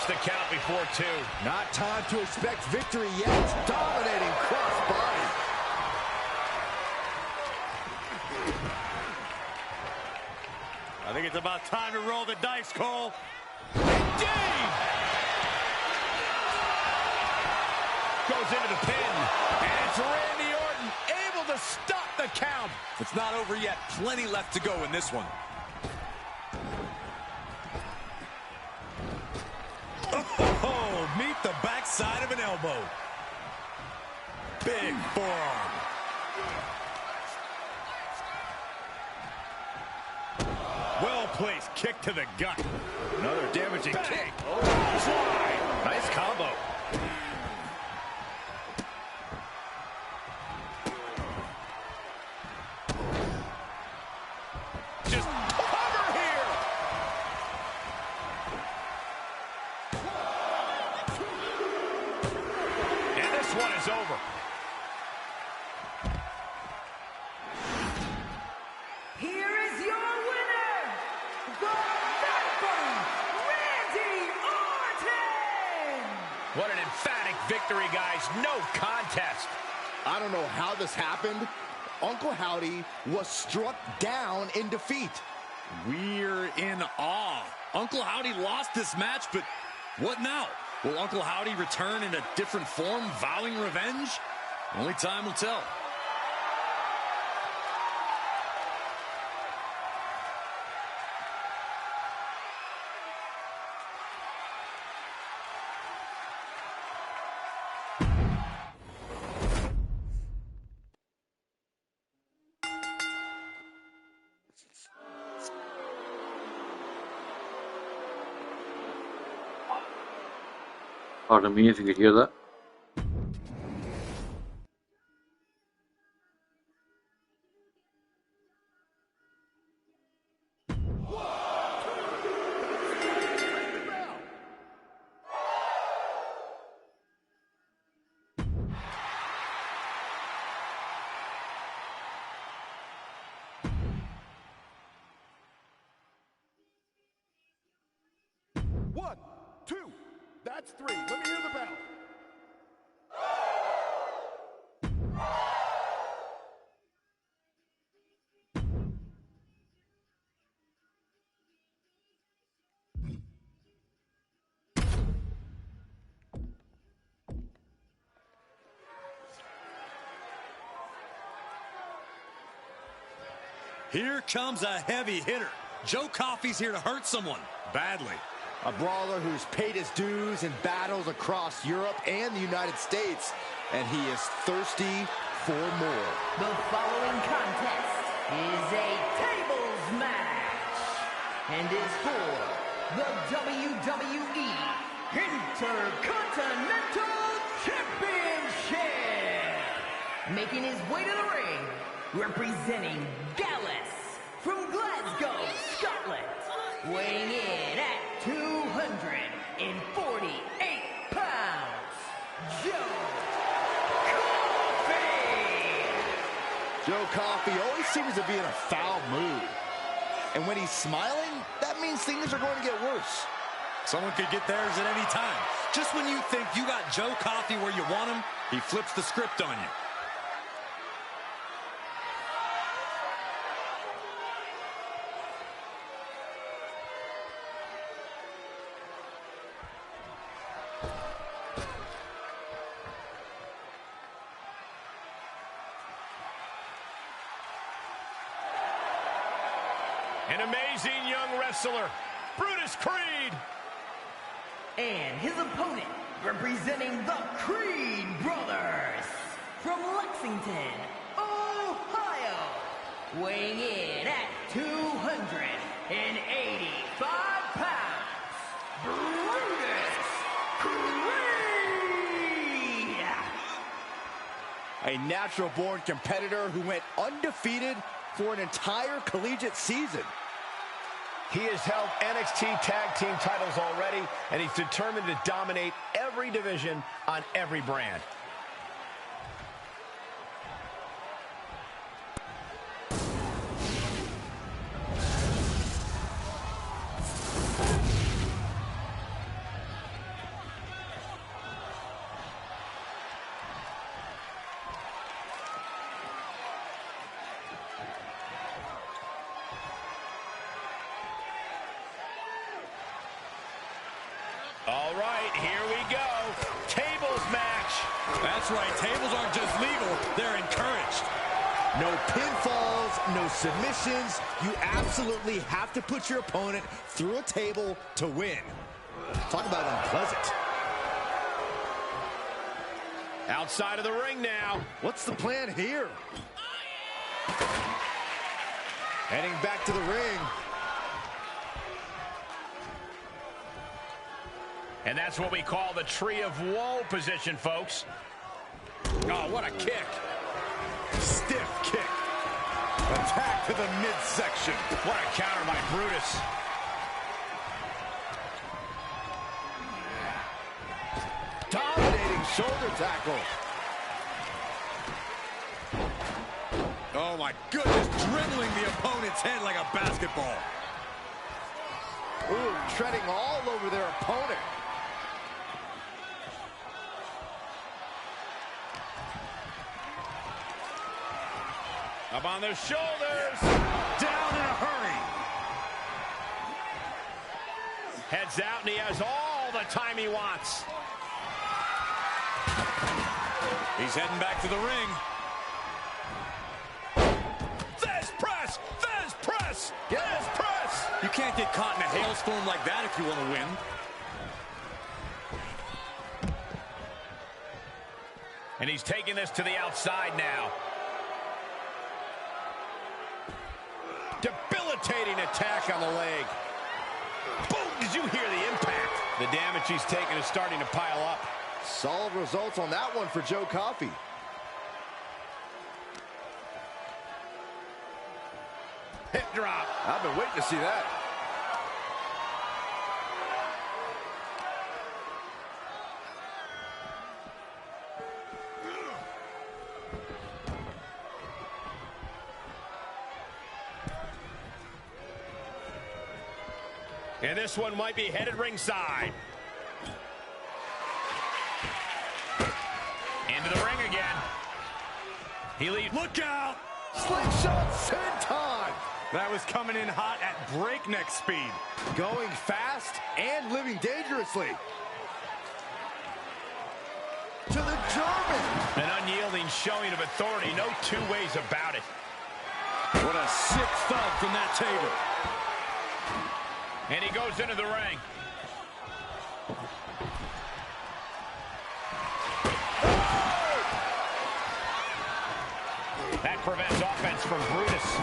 The count before 2. Not time to expect victory yet. Dominating crossbody. I think it's about time to roll the dice, Cole. Indeed! Goes into the pin. And it's Randy Orton able to stop the count. It's not over yet. Plenty left to go in this one. Oh, meet the backside of an elbow. Big forearm. Well-placed kick to the gut. Another damaging kick. Oh, nice combo. Just cover here. And this one is over. Here is your winner, the Viper, Randy Orton! What an emphatic victory, guys. No contest. I don't know how this happened. Uncle Howdy was struck down in defeat. We're in awe. Uncle Howdy lost this match, but what now? Will Uncle Howdy return in a different form, vowing revenge? Only time will tell. Pardon me if you could hear that. That's 3. Let me hear the bell. Here comes a heavy hitter. Joe Coffey's here to hurt someone badly. A brawler who's paid his dues in battles across Europe and the United States, and he is thirsty for more. The following contest is a tables match and is for the WWE Intercontinental Championship. Making his way to the ring, representing Gallus from Glasgow, Scotland, weighing in at 248 pounds, Joe Coffey! Joe Coffey always seems to be in a foul mood. And when he's smiling, that means things are going to get worse. Someone could get theirs at any time. Just when you think you got Joe Coffey where you want him, he flips the script on you. An amazing young wrestler, Brutus Creed. And his opponent, representing the Creed Brothers, from Lexington, Ohio, weighing in at 285 pounds, Brutus Creed! A natural-born competitor who went undefeated for an entire collegiate season. He has held NXT Tag Team titles already, and he's determined to dominate every division on every brand. All right, here we go. Tables match. That's right, tables aren't just legal, they're encouraged. No pinfalls, no submissions. You absolutely have to put your opponent through a table to win. Talk about unpleasant. Outside of the ring now. What's the plan here? Heading back to the ring. And that's what we call the Tree of Woe position, folks. Oh, what a kick. Stiff kick. Attack to the midsection. What a counter by Brutus. Dominating shoulder tackle. Oh my goodness, dribbling the opponent's head like a basketball. Ooh, treading all over their opponent. Up on their shoulders. Down in a hurry. Heads out, and he has all the time he wants. He's heading back to the ring. Fez press! Fez press! Fez press! You can't get caught in a hailstorm like that if you want to win. And he's taking this to the outside now. Debilitating attack on the leg. Boom! Did you hear the impact? The damage he's taken is starting to pile up. Solid results on that one for Joe Coffey. Hip drop. I've been waiting to see that. And this one might be headed ringside. He leaves. Look out! Slingshot senton! That was coming in hot at breakneck speed. Going fast and living dangerously. To the German! An unyielding showing of authority. No two ways about it. What a sick thud from that table. And he goes into the ring. That prevents offense from Brutus.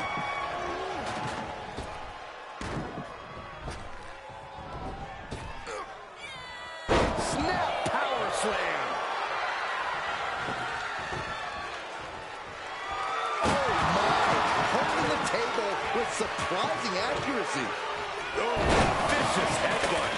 Snap power slam. Oh my, holding the table with surprising accuracy. Oh, vicious headbutt.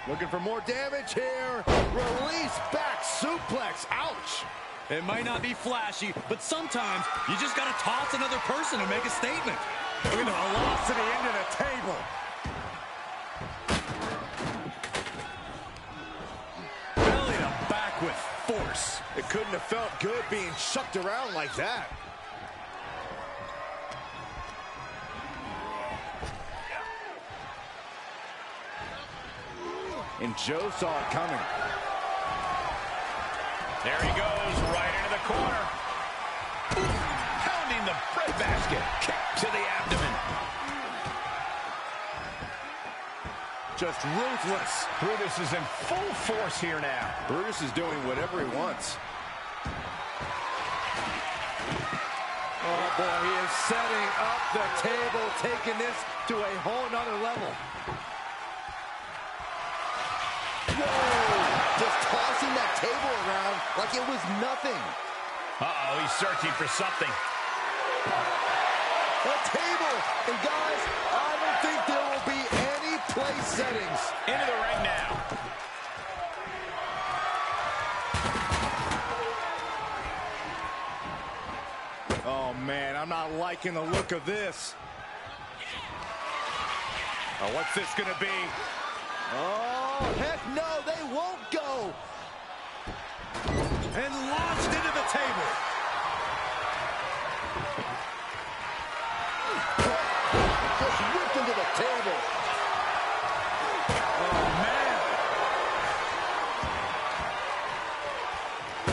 Looking for more damage here. Release back suplex. Ouch. It might not be flashy, but sometimes you just got to toss another person to make a statement. Look at the velocity into the table. Belly to back with force. It couldn't have felt good being chucked around like that. And Joe saw it coming. There he goes, right into the corner. Pounding the breadbasket. Kick to the abdomen. Just ruthless. Brutus is in full force here now. Brutus is doing whatever he wants. Oh boy, he is setting up the table, taking this to a whole nother level. Whoa! Just tossing that table around like it was nothing. Uh-oh, he's searching for something. A table! And guys, I don't think there will be any place settings. Into the ring now. Oh man, I'm not liking the look of this. Oh, what's this gonna be? Oh, heck no, they won't go. And launched into the table. Just whipped into the table. Oh, man.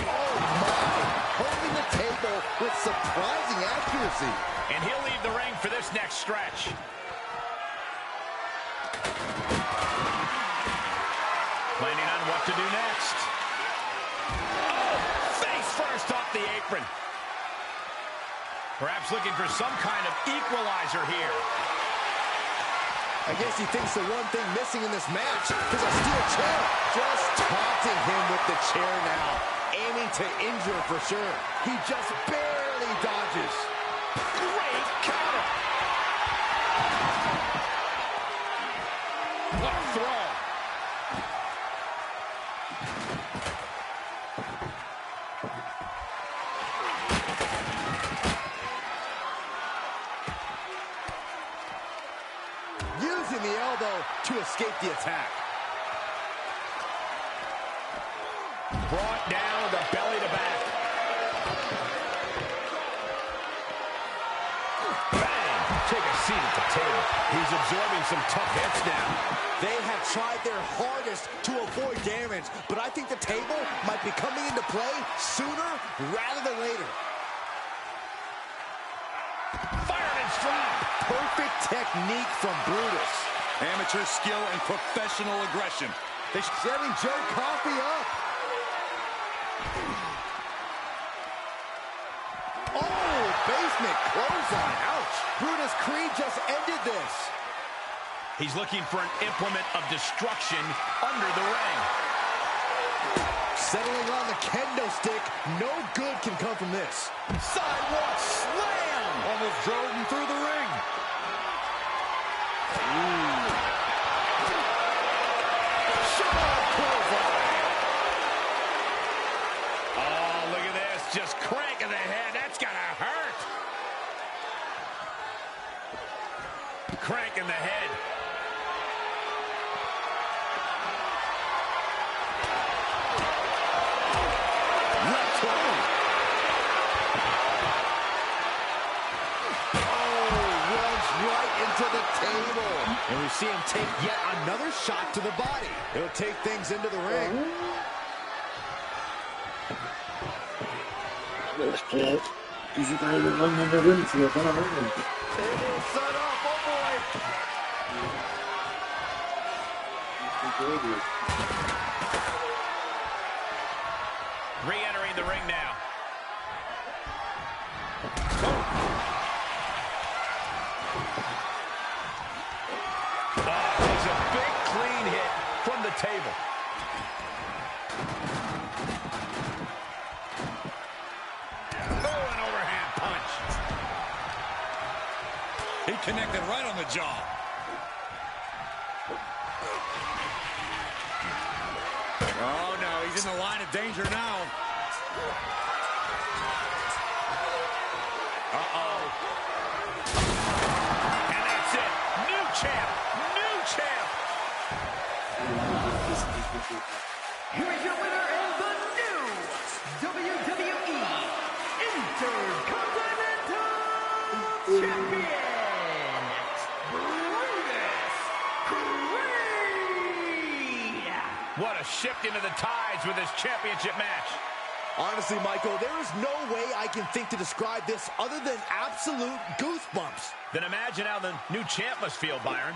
Oh, my. Holding the table with surprising accuracy. And he'll leave the ring for this next stretch. Planning on what to do next. Oh, face first off the apron. Perhaps looking for some kind of equalizer here. I guess he thinks the one thing missing in this match is a steel chair. Just taunting him with the chair now. Aiming to injure for sure. He just barely dodges. Great counter. What a throw. Using the elbow to escape the attack. Brought down with a belly to back. Bang! Take a seat at the table. He's absorbing some tough hits now. They have tried their hardest to avoid damage, but I think the table might be coming into play sooner rather than later. Fireman's drop. Perfect technique from Brutus. Amateur skill and professional aggression. They're setting Joe Coffey up. Oh, basement clothesline. Ouch. Brutus Creed just ended this. He's looking for an implement of destruction under the ring. Settling on the kendo stick. No good can come from this. Sidewalk slam. Almost drove him through the ring. Oh, look at this. Just cranking the head. That's gotta hurt. Cranking the head. see him take yet another shot to the body. He'll take things into the ring. Let's play it. He's the guy that run in the ring for you, don't I? Table set up, oh boy. Re-entering the ring now. Takes a big clean hit from the table. Oh, an overhand punch. He connected right on the jaw. Oh, no, he's in the line of danger now. Uh-oh. And that's it. New champ. New champ. Here is your winner and the new WWE Intercontinental Champion, Brutus Creed. What a shift into the tides with this championship match. Honestly, Michael, there is no way I can think to describe this other than absolute goosebumps. Then imagine how the new champ must feel, Byron.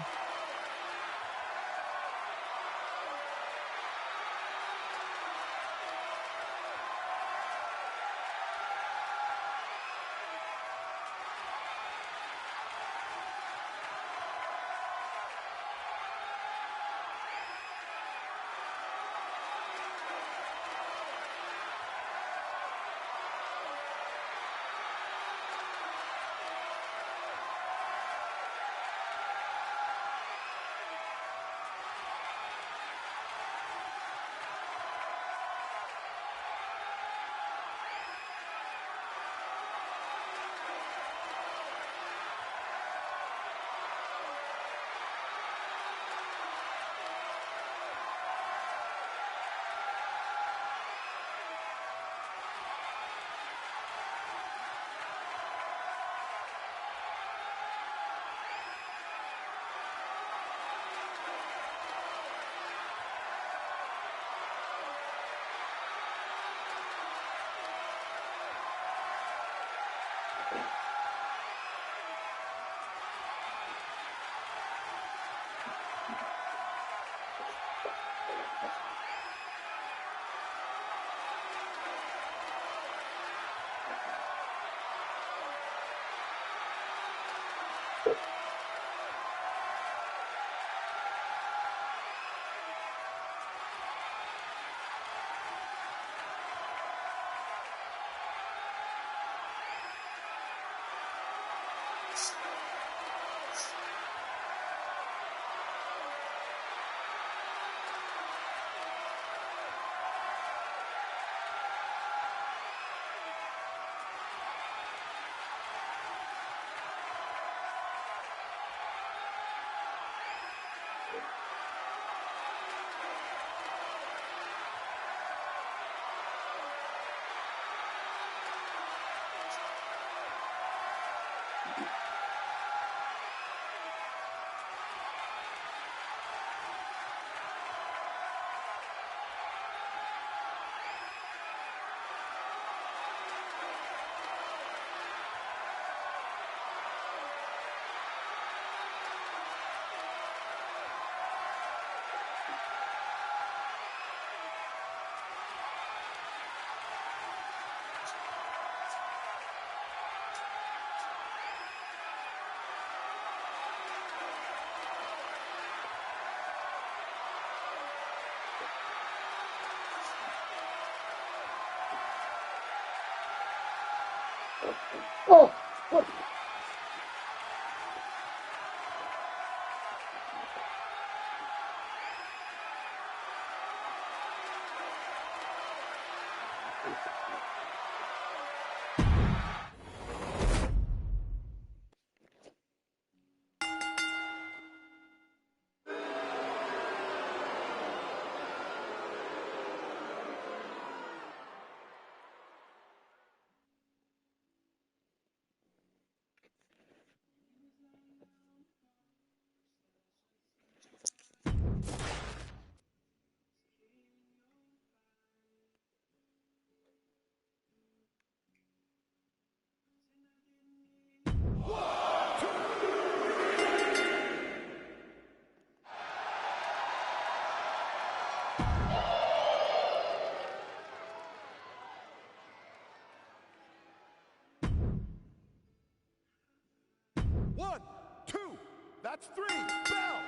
Oh, what? Match 3, bell!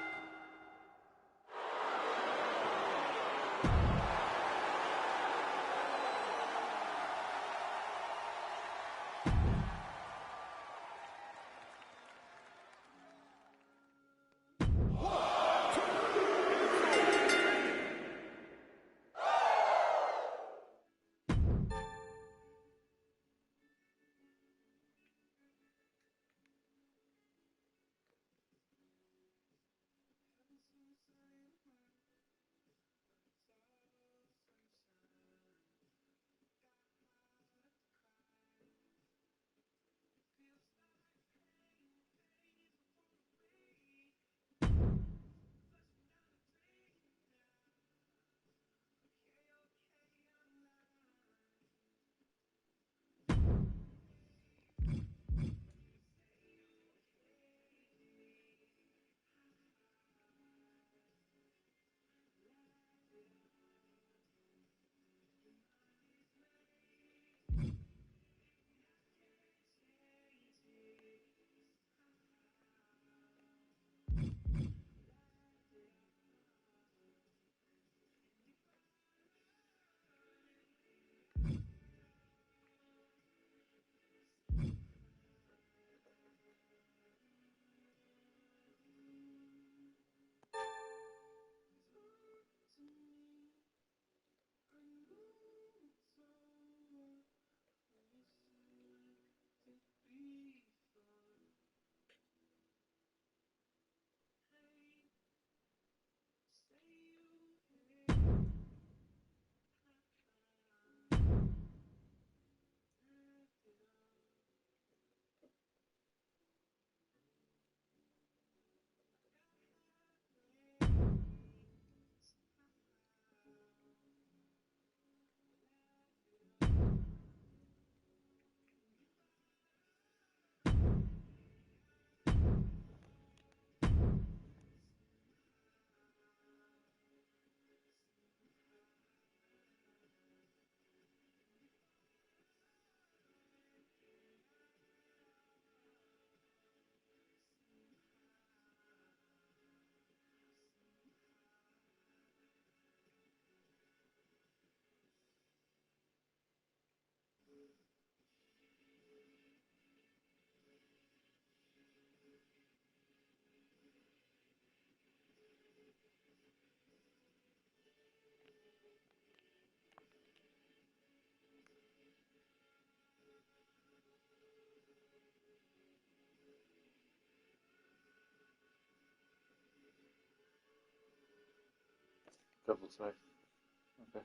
Double side. Okay.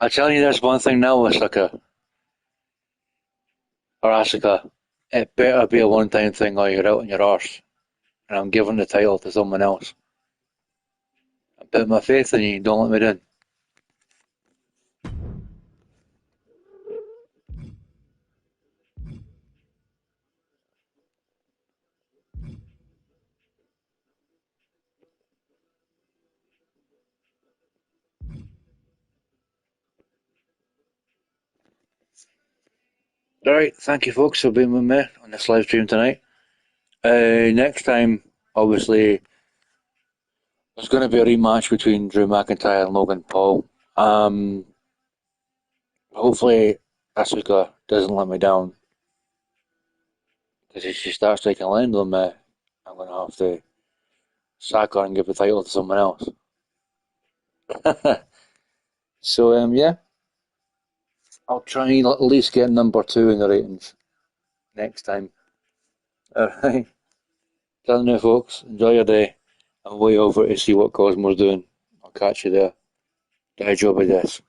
I'm telling you this one thing now, Asuka. Or Asuka. It better be a one-time thing or you're out on your arse. And I'm giving the title to someone else. I put my faith in you, don't let me down. Alright, thank you folks for being with me on this live stream tonight. Next time, obviously, there's going to be a rematch between Drew McIntyre and Logan Paul. Hopefully, Asuka doesn't let me down. Because if she starts taking land on me, I'm going to have to sack her and give the title to someone else. So, yeah. I'll try and at least get number 2 in the ratings next time. Alright. Till now, folks. Enjoy your day. I'm way over to see what Cosmo's doing. I'll catch you there. Die job of this.